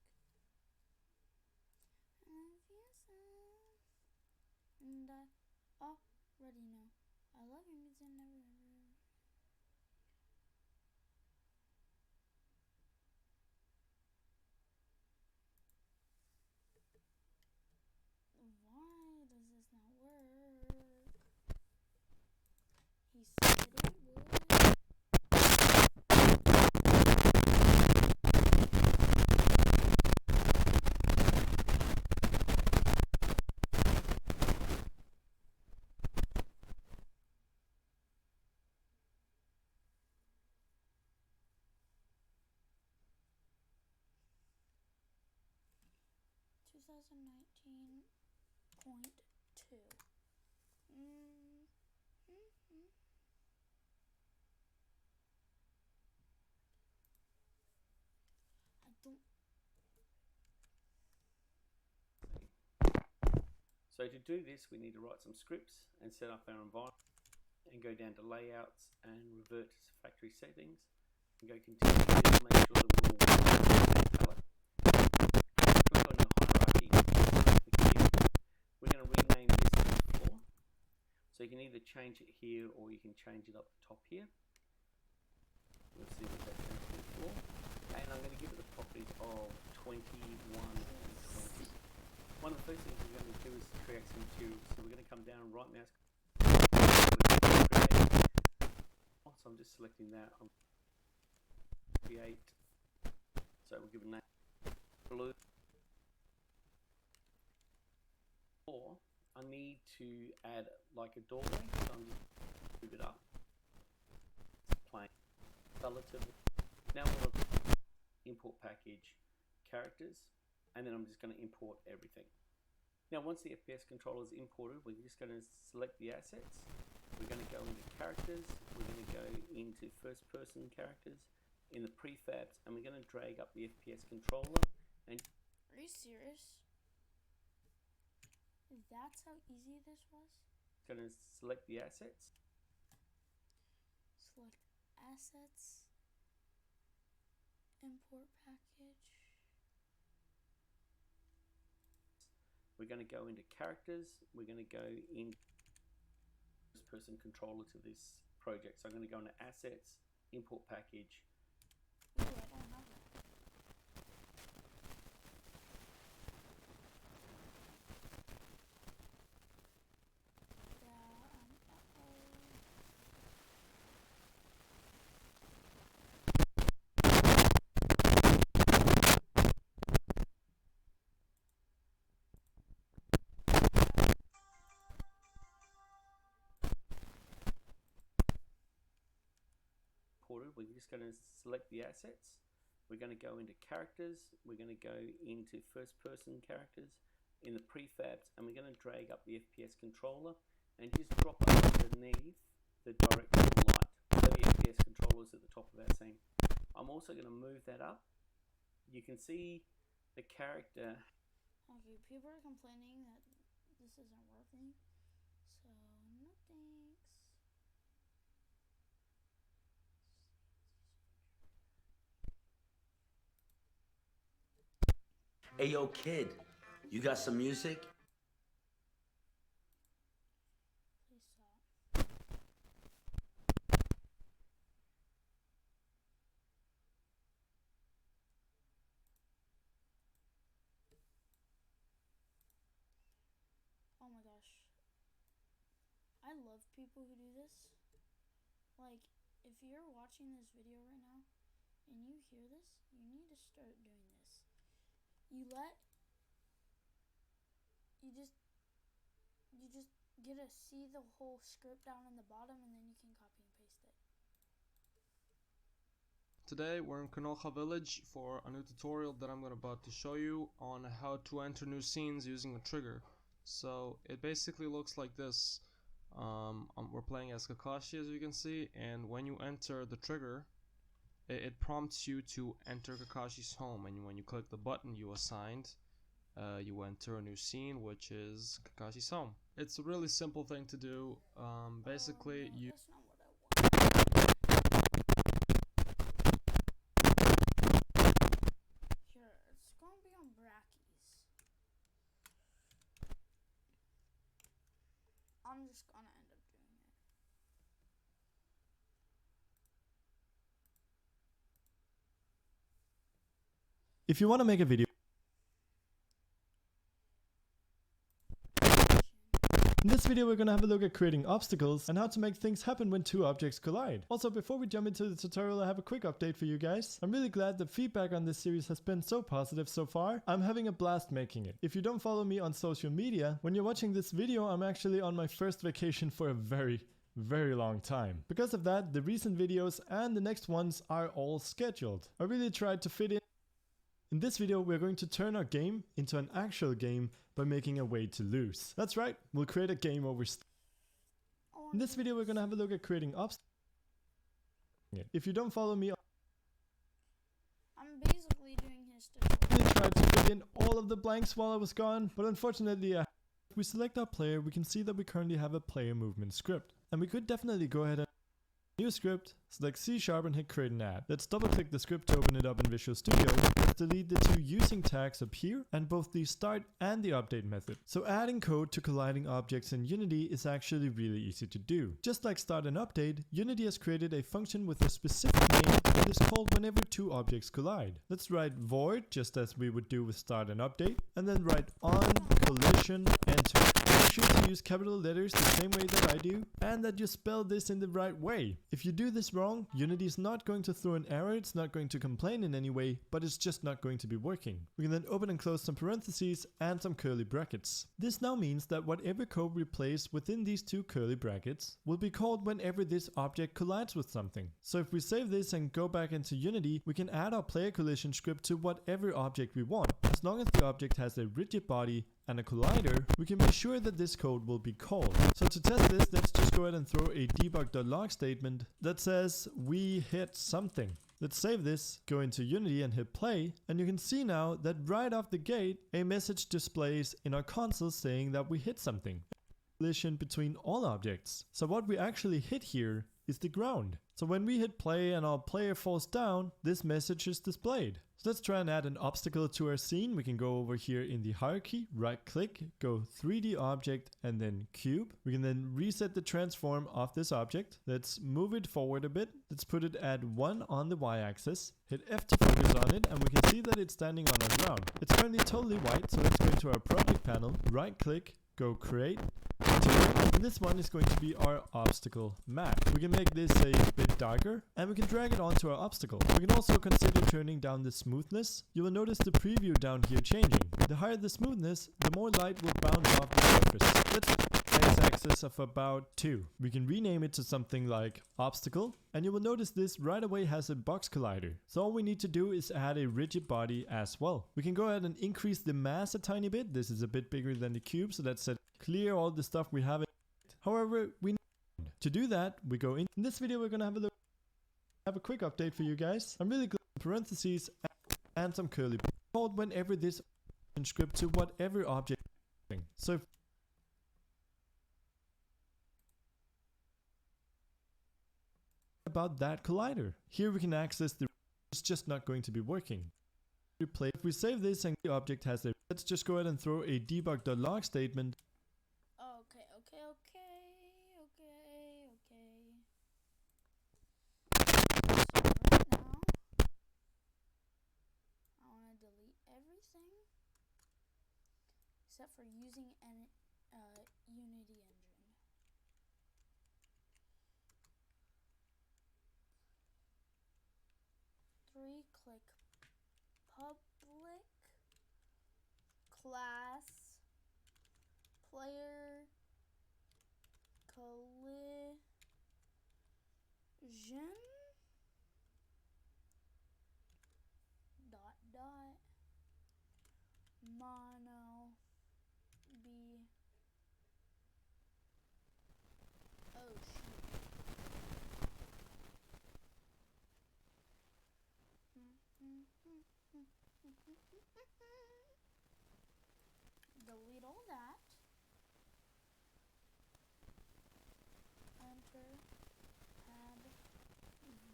And I already know. I love you means I never ever. Why does this not work? He said it would. 2019.2. I don't. So to do this, we need to write some scripts and set up our environment and go down to layouts and revert to factory settings and go continue to make sure that we're all color. Click on your hierarchy, the cube. We're going to rename this to floor. So you can either change it here or you can change it up the top here. We'll see what that changes to the floor. And I'm going to give it the properties of 21 and 20. One of the first things we're going to do is create some materials. So we're going to come down and right mouse. So I'm just selecting that. Create. So we'll give it a name. Blue. Or I need to add like a doorway. So I'm just move it up. It's plain. Relatively. Now we'll import package characters. And then I'm just going to import everything. Now once the FPS controller is imported, we're just going to select the assets. We're going to go into characters. We're going to go into first person characters. in the prefabs, and we're going to drag up the FPS controller and Are you serious? That's how easy this was? going to select the assets. Select assets, import package. We're going to go into characters. We're going to go in first person controller to this project. So I'm going to go into assets, import package. Ooh, I don't have that. We're just going to select the assets. We're going to go into characters. We're going to go into first person characters in the prefabs, and we're going to drag up the FPS controller and just drop it underneath the directional light. So the FPS controller is at the top of our scene. I'm also going to move that up. You can see the character. Okay, people are complaining that this isn't working, so no thanks. Hey, yo, kid, you got some music? Please stop. Oh my gosh. I love people who do this. Like, if you're watching this video right now and you hear this, you need to start doing this. You just get to see the whole script down in the bottom, and then you can copy and paste it. Today we're in Konoha Village for a new tutorial that I'm about to show you on how to enter new scenes using a trigger. So it basically looks like this. We're playing as Kakashi, as you can see, and when you enter the trigger, it prompts you to enter Kakashi's home, and when you click the button you assigned, you enter a new scene, which is Kakashi's home. It's a really simple thing to do. Basically, No, you that's not what I want. Here, it's gonna be on Brackies. I'm just gonna end up doing it. If you want to make a video, in this video we're going to have a look at creating obstacles and how to make things happen when two objects collide. Also, before we jump into the tutorial, I have a quick update for you guys. I'm really glad the feedback on this series has been so positive so far. I'm having a blast making it. If you don't follow me on social media, when you're watching this video, I'm actually on my first vacation for a very long time. Because of that, the recent videos and the next ones are all scheduled. I really tried to fit in. In this video, we're going to turn our game into an actual game by making a way to lose. That's right, we'll create a game over. Oh, In this video, we're going to have a look at creating obstacles. If you don't follow me, I'm basically doing his tutorial. I tried to fit in all of the blanks while I was gone, but unfortunately, if we select our player, we can see that we currently have a player movement script. And we could definitely go ahead and new script, select C# and hit create an add. Let's double click the script to open it up in Visual Studio. Let's delete the two using tags up here and both the start and the update method. So adding code to colliding objects in Unity is actually really easy to do. Just like start and update, Unity has created a function with a specific name that is called whenever two objects collide. Let's write void just as we would do with start and update, and then write on collision enter. Make sure to use capital letters the same way that I do, and that you spell this in the right way. If you do this wrong, Unity is not going to throw an error, it's not going to complain in any way, but it's just not going to be working. We can then open and close some parentheses and some curly brackets. This now means that whatever code we place within these two curly brackets will be called whenever this object collides with something. So if we save this and go back into Unity, we can add our player collision script to whatever object we want. As long as the object has a rigid body and a collider, we can be sure that this code will be called. So to test this, let's just go ahead and throw a debug.log statement that says we hit something. Let's save this, go into Unity and hit play, and you can see now that right off the gate, a message displays in our console saying that we hit something. Collision between all objects. So what we actually hit here is the ground. So when we hit play and our player falls down, this message is displayed. So let's try and add an obstacle to our scene. We can go over here in the hierarchy, right click, go 3D object and then cube. We can then reset the transform of this object. Let's move it forward a bit. Let's put it at 1 on the y-axis. Hit F to focus on it and we can see that it's standing on our ground. It's currently totally white, so let's go into our project panel, right click, go create. And this one is going to be our obstacle map. We can make this a bit darker and we can drag it onto our obstacle. We can also consider turning down the smoothness. You will notice the preview down here changing. The higher the smoothness, the more light will bounce off the surface. Let's x-axis of about 2. We can rename it to something like obstacle, and you will notice this right away has a box collider. So all we need to do is add a rigid body as well. We can go ahead and increase the mass a tiny bit. This is a bit bigger than the cube, so let's clear all the stuff we have. However, to do that, we go in this video. We're gonna have a quick update for you guys. I'm really glad parentheses and some curly called whenever this script to whatever object. So about that collider. Here we can access the. It's just not going to be working. Replay. If we save this and the object has a. Let's just go ahead and throw a debug.log statement. Except for using an Unity engine. Click public class player collision mono b. Oh shoot. Delete all that. Enter add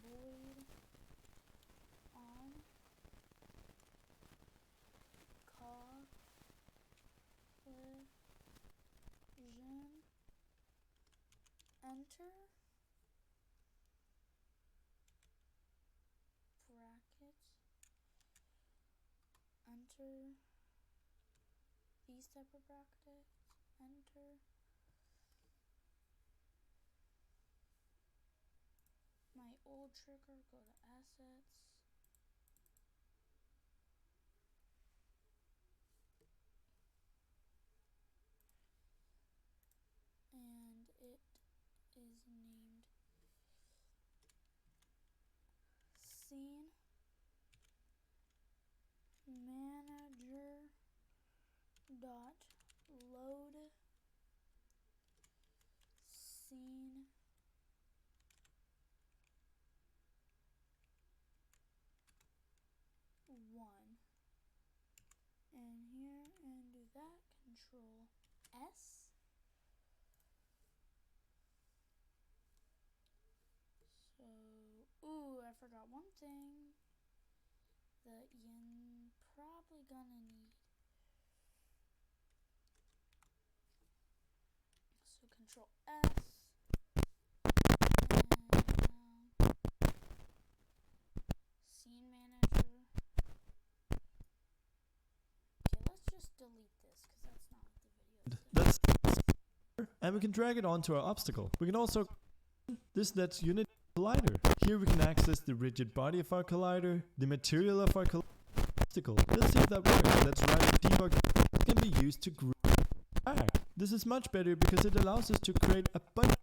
void on collision. Enter brackets. Enter these type of brackets. Enter my old trigger. Go to assets. And it is named scene manager dot load scene one, and here and do that. Control S. So, ooh, I forgot one thing that you're probably gonna need. So Control S, and scene manager. Okay, let's just delete this because that's not what the video says. And we can drag it onto our obstacle. We can also this lets Unity collider. Here we can access the rigid body of our collider, the material of our obstacle. Let's see if that works. Let's run debug. It can be used to group back. This is much better because it allows us to create a bunch.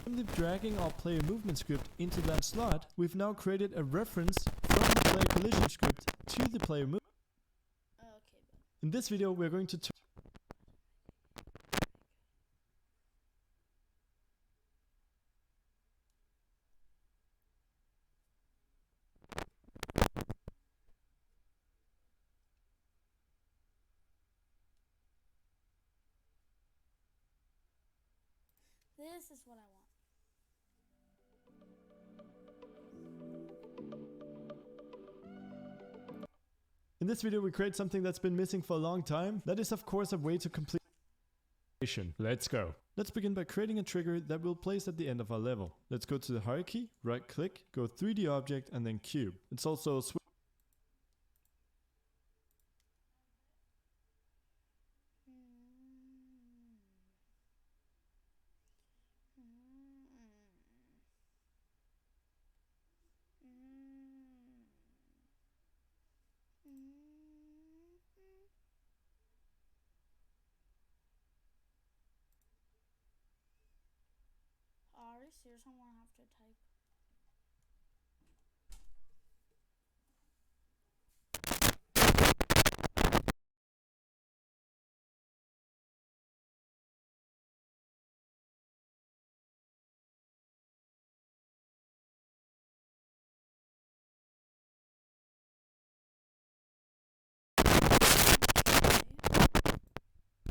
Simply dragging our player movement script into that slot, we've now created a reference from the player collision script to the player movement. Okay. In this video, we're going to This is what I want. In this video we create something that's been missing for a long time. That is of course a way to complete. Let's go. Let's begin by creating a trigger that we'll place at the end of our level. Let's go to the hierarchy, right click, go 3D object and then cube. It's also a Are you serious? I'm gonna have to type.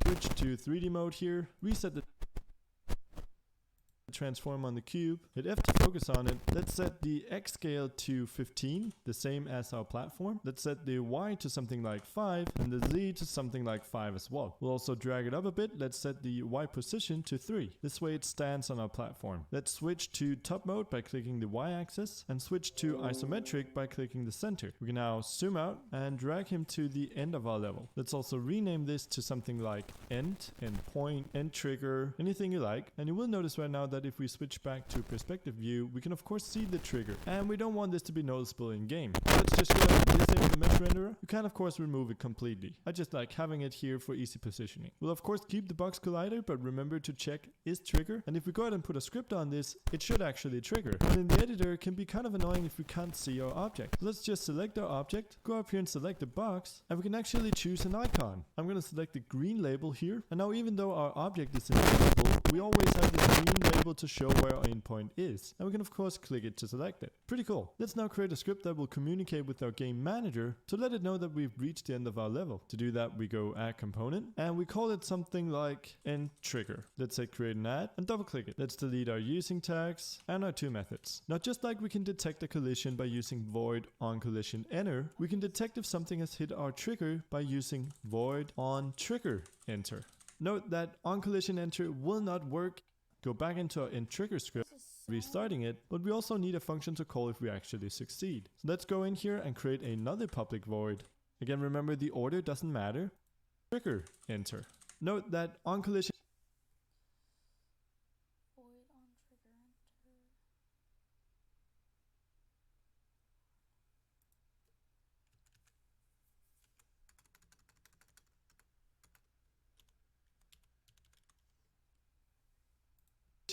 switch to 3D mode here, reset the transform on the cube, hit F to focus on it. Let's set the X scale to 15, the same as our platform. Let's set the Y to something like 5 and the Z to something like 5 as well. We'll also drag it up a bit. Let's set the Y position to 3. This way it stands on our platform. Let's switch to top mode by clicking the Y axis and switch to isometric by clicking the center. We can now zoom out and drag him to the end of our level. Let's also rename this to something like end, end point, end trigger, anything you like. And you will notice right now that if we switch back to perspective view, we can of course see the trigger, and we don't want this to be noticeable in game. Let's just go ahead and disable the mesh renderer. You can of course remove it completely. I just like having it here for easy positioning. We'll of course keep the box collider, but remember to check is trigger, and if we go ahead and put a script on this, it should actually trigger. But in the editor it can be kind of annoying if we can't see our object. So let's just select our object, go up here and select the box, and we can actually choose an icon. I'm going to select the green label here, and now even though our object is invisible, we always have this green label to show where our endpoint is, and we can of course click it to select it. Pretty cool. Let's now create a script that will communicate with our game manager to let it know that we've reached the end of our level. To do that, we go add component and we call it something like end trigger. Let's say create an add and double click it. Let's delete our using tags and our two methods. Now just like we can detect a collision by using void on collision enter, we can detect if something has hit our trigger by using void on trigger enter. Note that on collision enter will not work. Go back into our end trigger script, restarting it, but we also need a function to call if we actually succeed. So let's go in here and create another public void. Again, remember the order doesn't matter. Trigger enter. Note that on collision Void on trigger enter.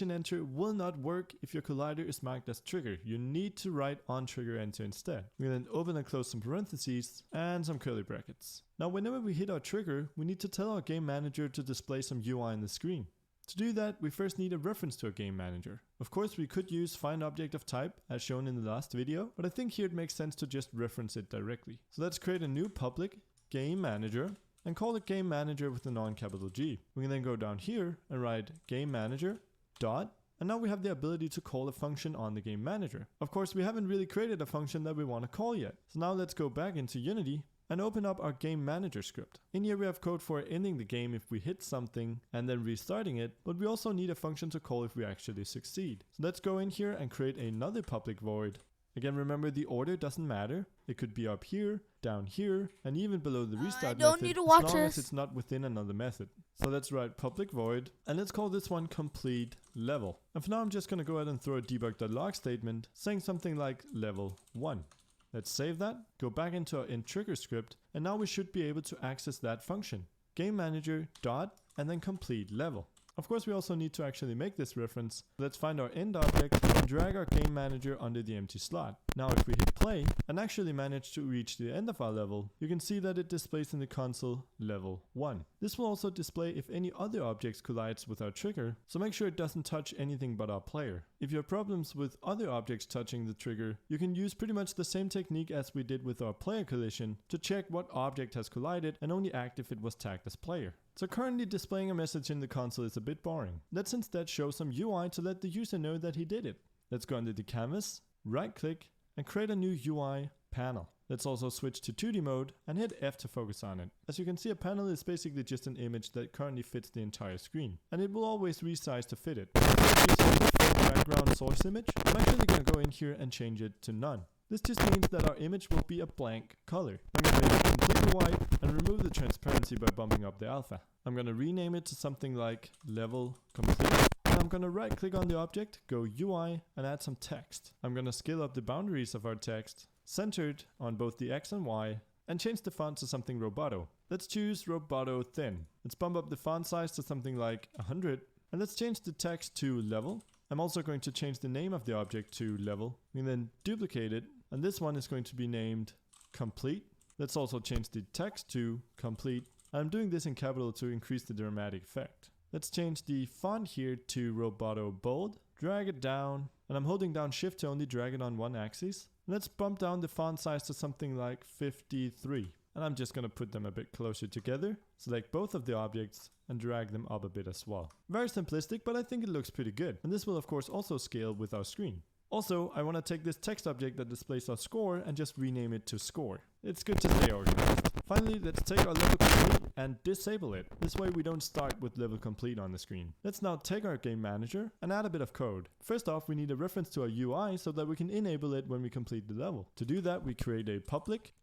enter will not work if your collider is marked as trigger. You need to write on trigger enter instead. We then open and close some parentheses and some curly brackets. Now whenever we hit our trigger, we need to tell our game manager to display some UI on the screen. To do that, we first need a reference to our game manager. Of course, we could use find object of type as shown in the last video, but I think here it makes sense to just reference it directly. So let's create a new public game manager and call it game manager with a non-capital G. We can then go down here and write game manager dot, and now we have the ability to call a function on the game manager. Of course, we haven't really created a function that we want to call yet. So now let's go back into Unity and open up our game manager script. In here we have code for ending the game if we hit something and then restarting it, but we also need a function to call if we actually succeed. So let's go in here and create another public void. Again, remember the order doesn't matter. It could be up here, down here, and even below the restart don't method, need to watch as long as this. it's not within another method. So let's write public void, and let's call this one complete level. And for now, I'm just going to go ahead and throw a debug.log statement saying something like level 1. Let's save that, go back into our end trigger script, and now we should be able to access that function. Game manager dot, and then complete level. Of course, we also need to actually make this reference. Let's find our end object and drag our game manager under the empty slot. Now if we hit play and actually manage to reach the end of our level, you can see that it displays in the console level 1. This will also display if any other objects collides with our trigger, so make sure it doesn't touch anything but our player. If you have problems with other objects touching the trigger, you can use pretty much the same technique as we did with our player collision to check what object has collided and only act if it was tagged as player. So currently displaying a message in the console is a bit boring. Let's instead show some UI to let the user know that he did it. Let's go under the canvas, right click, and create a new UI panel. Let's also switch to 2D mode and hit F to focus on it. As you can see, a panel is basically just an image that currently fits the entire screen, and it will always resize to fit it. Using the full background source image, I'm actually going to go in here and change it to none. This just means that our image will be a blank color. I'm going to make it completely white and remove the transparency by bumping up the alpha. I'm going to rename it to something like level complete. And I'm going to right click on the object, go UI, and add some text. I'm going to scale up the boundaries of our text, centered on both the X and Y, and change the font to something Roboto. Let's choose Roboto Thin. Let's bump up the font size to something like 100, and let's change the text to level. I'm also going to change the name of the object to level. We can then duplicate it, and this one is going to be named complete. Let's also change the text to complete. I'm doing this in capital to increase the dramatic effect. Let's change the font here to Roboto Bold, drag it down, and I'm holding down Shift to only drag it on one axis. Let's bump down the font size to something like 53. And I'm just going to put them a bit closer together, select both of the objects, and drag them up a bit as well. Very simplistic, but I think it looks pretty good. And this will of course also scale with our screen. Also, I want to take this text object that displays our score and just rename it to score. It's good to stay organized. Finally, let's take our level complete and disable it. This way we don't start with level complete on the screen. Let's now take our game manager and add a bit of code. First off, we need a reference to our UI so that we can enable it when we complete the level. To do that, we create a public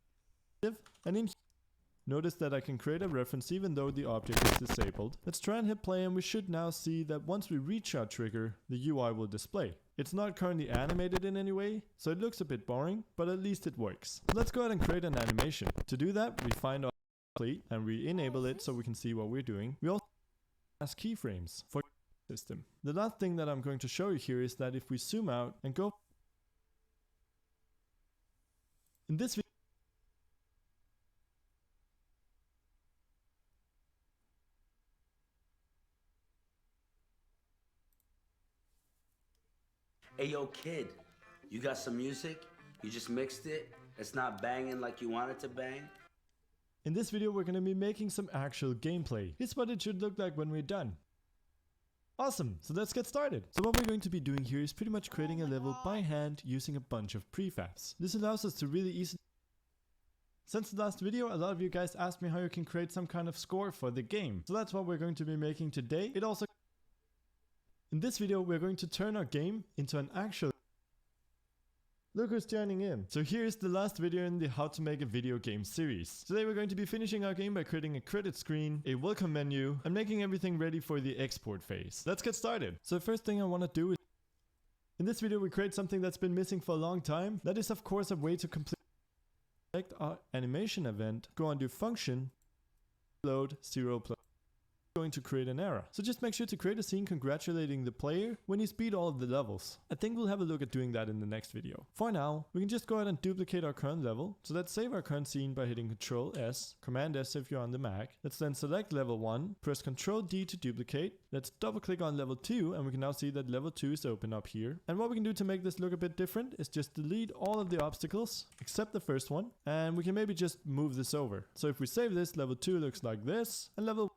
div, and in here, notice that I can create a reference even though the object is disabled. Let's try and hit play, and we should now see that once we reach our trigger, the UI will display. It's not currently animated in any way, so it looks a bit boring, but at least it works. Let's go ahead and create an animation. To do that, we find our complete and we enable it so we can see what we're doing. We also ask keyframes for the system. The last thing that I'm going to show you here is that if we zoom out and go in this video, Hey, yo, kid, you got some music? You just mixed it? It's not banging like you want it to bang? in this video we're going to be making some actual gameplay. Here's what it should look like when we're done. Awesome, so let's get started. So what we're going to be doing here is pretty much creating a level by hand using a bunch of prefabs. This allows us to really easily... Since the last video, a lot of you guys asked me how you can create some kind of score for the game. So that's what we're going to be making today. In this video, we're going to turn our game into an actual... Look who's joining in. So here's the last video in the How to Make a Video Game series. Today we're going to be finishing our game by creating a credit screen, a welcome menu, and making everything ready for the export phase. Let's get started. So the first thing I want to do is... In this video we create something that's been missing for a long time. That is of course a way to complete... Select our animation event, go undo function, load 0+. Going to create an error. So just make sure to create a scene congratulating the player when he's beat all of the levels. I think we'll have a look at doing that in the next video. For now, we can just go ahead and duplicate our current level. So let's save our current scene by hitting Ctrl S, Command S if you're on the Mac. Let's then select level 1, press Ctrl D to duplicate. Let's double click on level 2 and we can now see that level 2 is open up here. And what we can do to make this look a bit different is just delete all of the obstacles except the first one. And we can maybe just move this over. So if we save this, level 2 looks like this, and level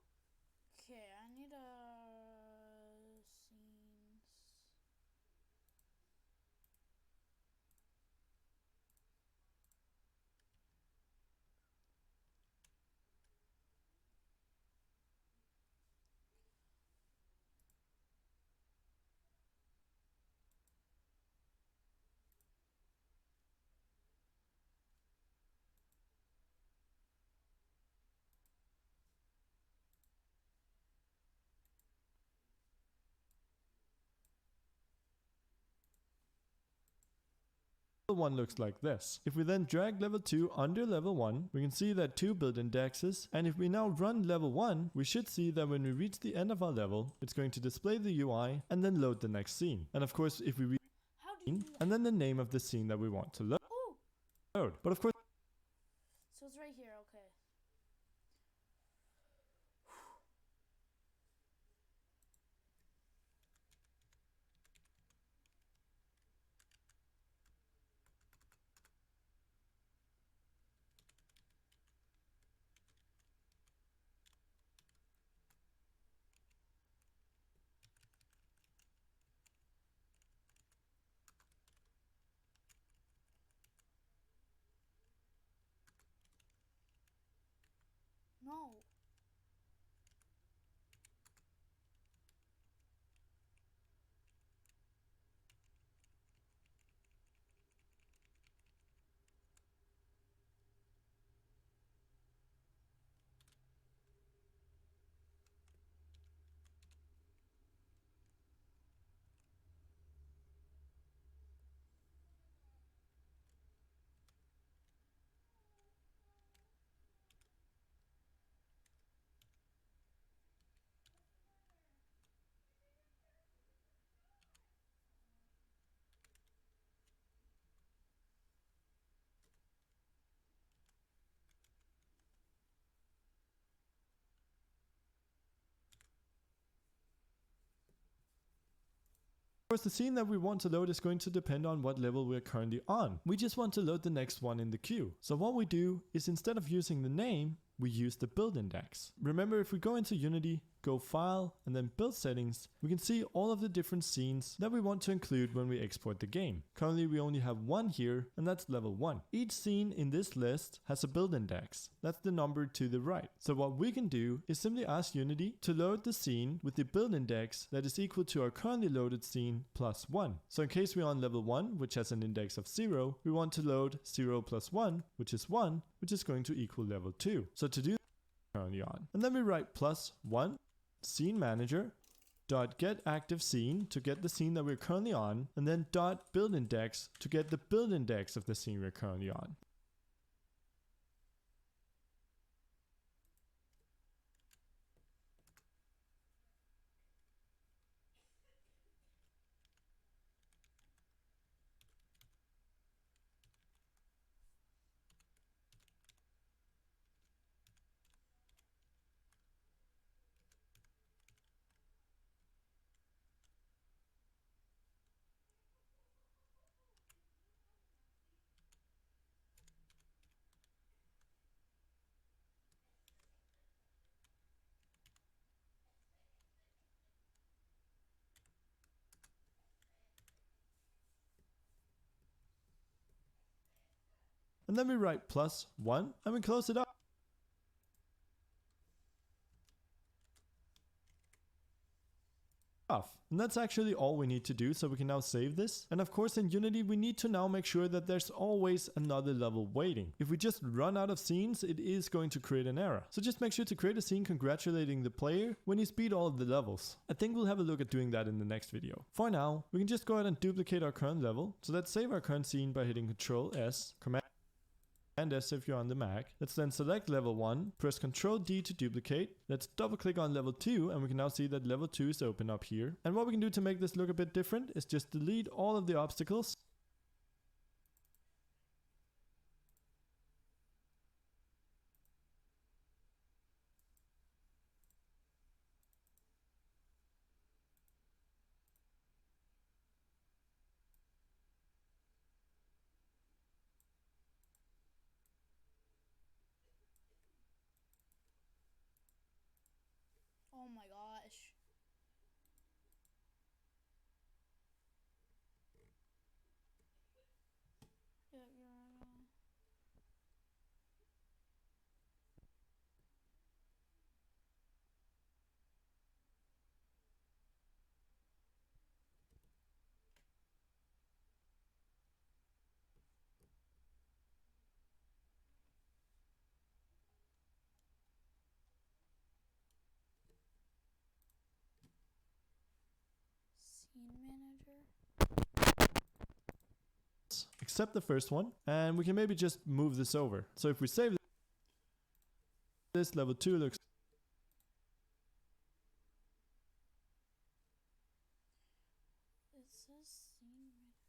one looks like this. If we then drag level 2 under level 1, we can see that 2 build indexes, and if we now run level 1, we should see that when we reach the end of our level, it's going to display the UI and then load the next scene. And of course, if we and then the name of the scene that we want to Ooh! load. But of course, So it's right here, okay. No. the scene that we want to load is going to depend on what level we're currently on. We just want to load the next one in the queue. So what we do is, instead of using the name, we use the build index. Remember, if we go into Unity, go File, and then Build Settings, we can see all of the different scenes that we want to include when we export the game. Currently we only have one here, and that's level 1. Each scene in this list has a build index. That's the number to the right. So what we can do is simply ask Unity to load the scene with the build index that is equal to our currently loaded scene plus 1. So in case we're on level 1, which has an index of 0, we want to load 0 plus 1, which is 1, which is going to equal level 2. So to do that, currently on. And then we write plus 1 scene manager dot get active scene to get the scene that we're currently on, and then dot build index to get the build index of the scene we're currently on. And then we write plus 1 and we close it up. And that's actually all we need to do, so we can now save this. And of course in Unity we need to now make sure that there's always another level waiting. If we just run out of scenes, it is going to create an error. So just make sure to create a scene congratulating the player when he's beat all of the levels. I think we'll have a look at doing that in the next video. For now, we can just go ahead and duplicate our current level. So let's save our current scene by hitting Ctrl S, Command S if you're on the Mac. Let's then select level 1, press Ctrl D to duplicate. Let's double click on level 2 and we can now see that level 2 is open up here. And what we can do to make this look a bit different is just delete all of the obstacles. Oh my gosh. Yeah, you're scene manager. Except the first one, and we can maybe just move this over. So if we save this, level 2 looks It says scene manager.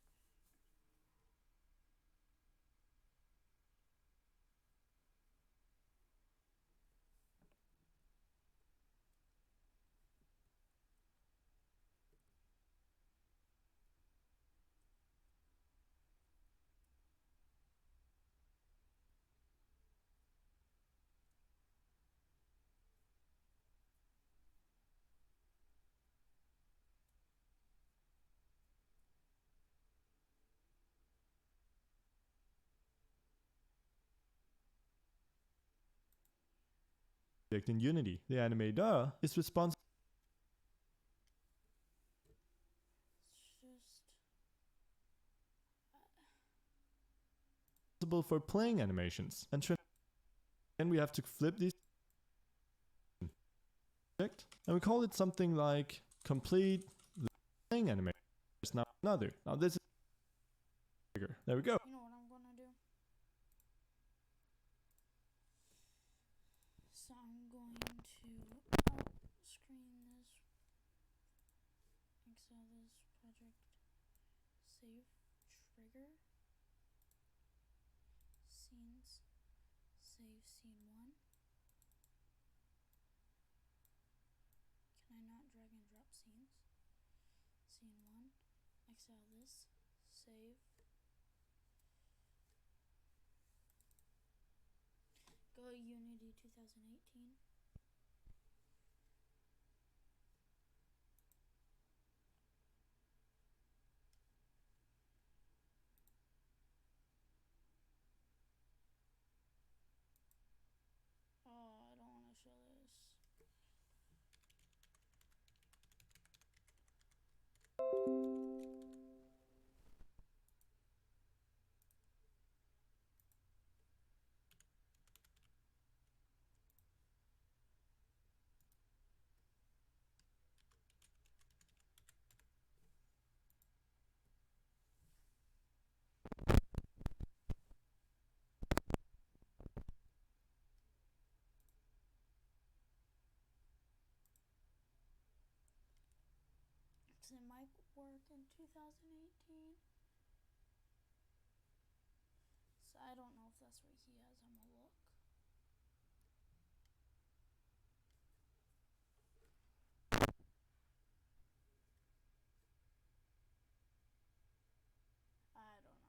in Unity. The animator is responsible for playing animations and then we have to flip these and we call it something like complete playing animation. There's now another. Now this is bigger. There we go. You know what I'm gonna do? So I'm going to screen this, exile this project, save trigger, scenes, save scene 1. Can I not drag and drop scenes? Scene 1, exile this, save. Go Unity 2018. Oh, I don't want to show this. So it might work in 2018. So I don't know if that's what he has. I'm gonna look. I don't know.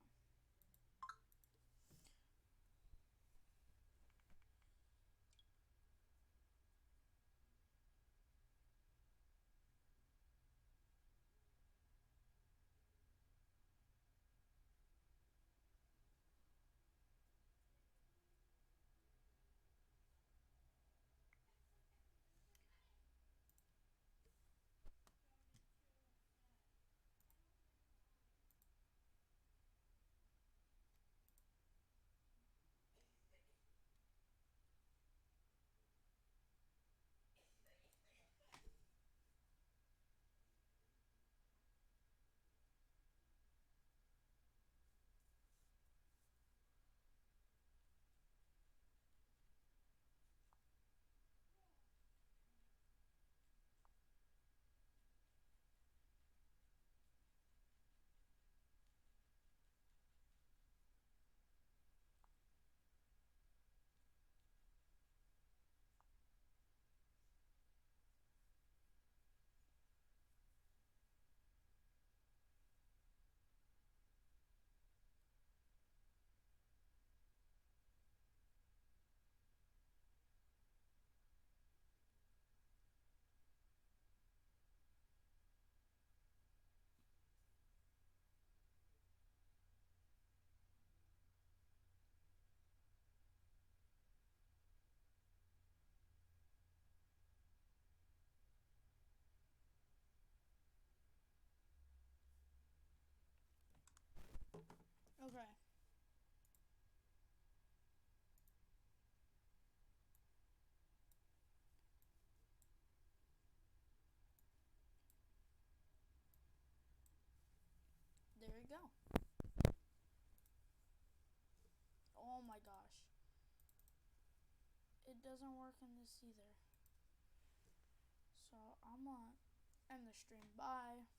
Okay. There we go. Oh my gosh. It doesn't work in this either. So I'm gonna end the stream. Bye.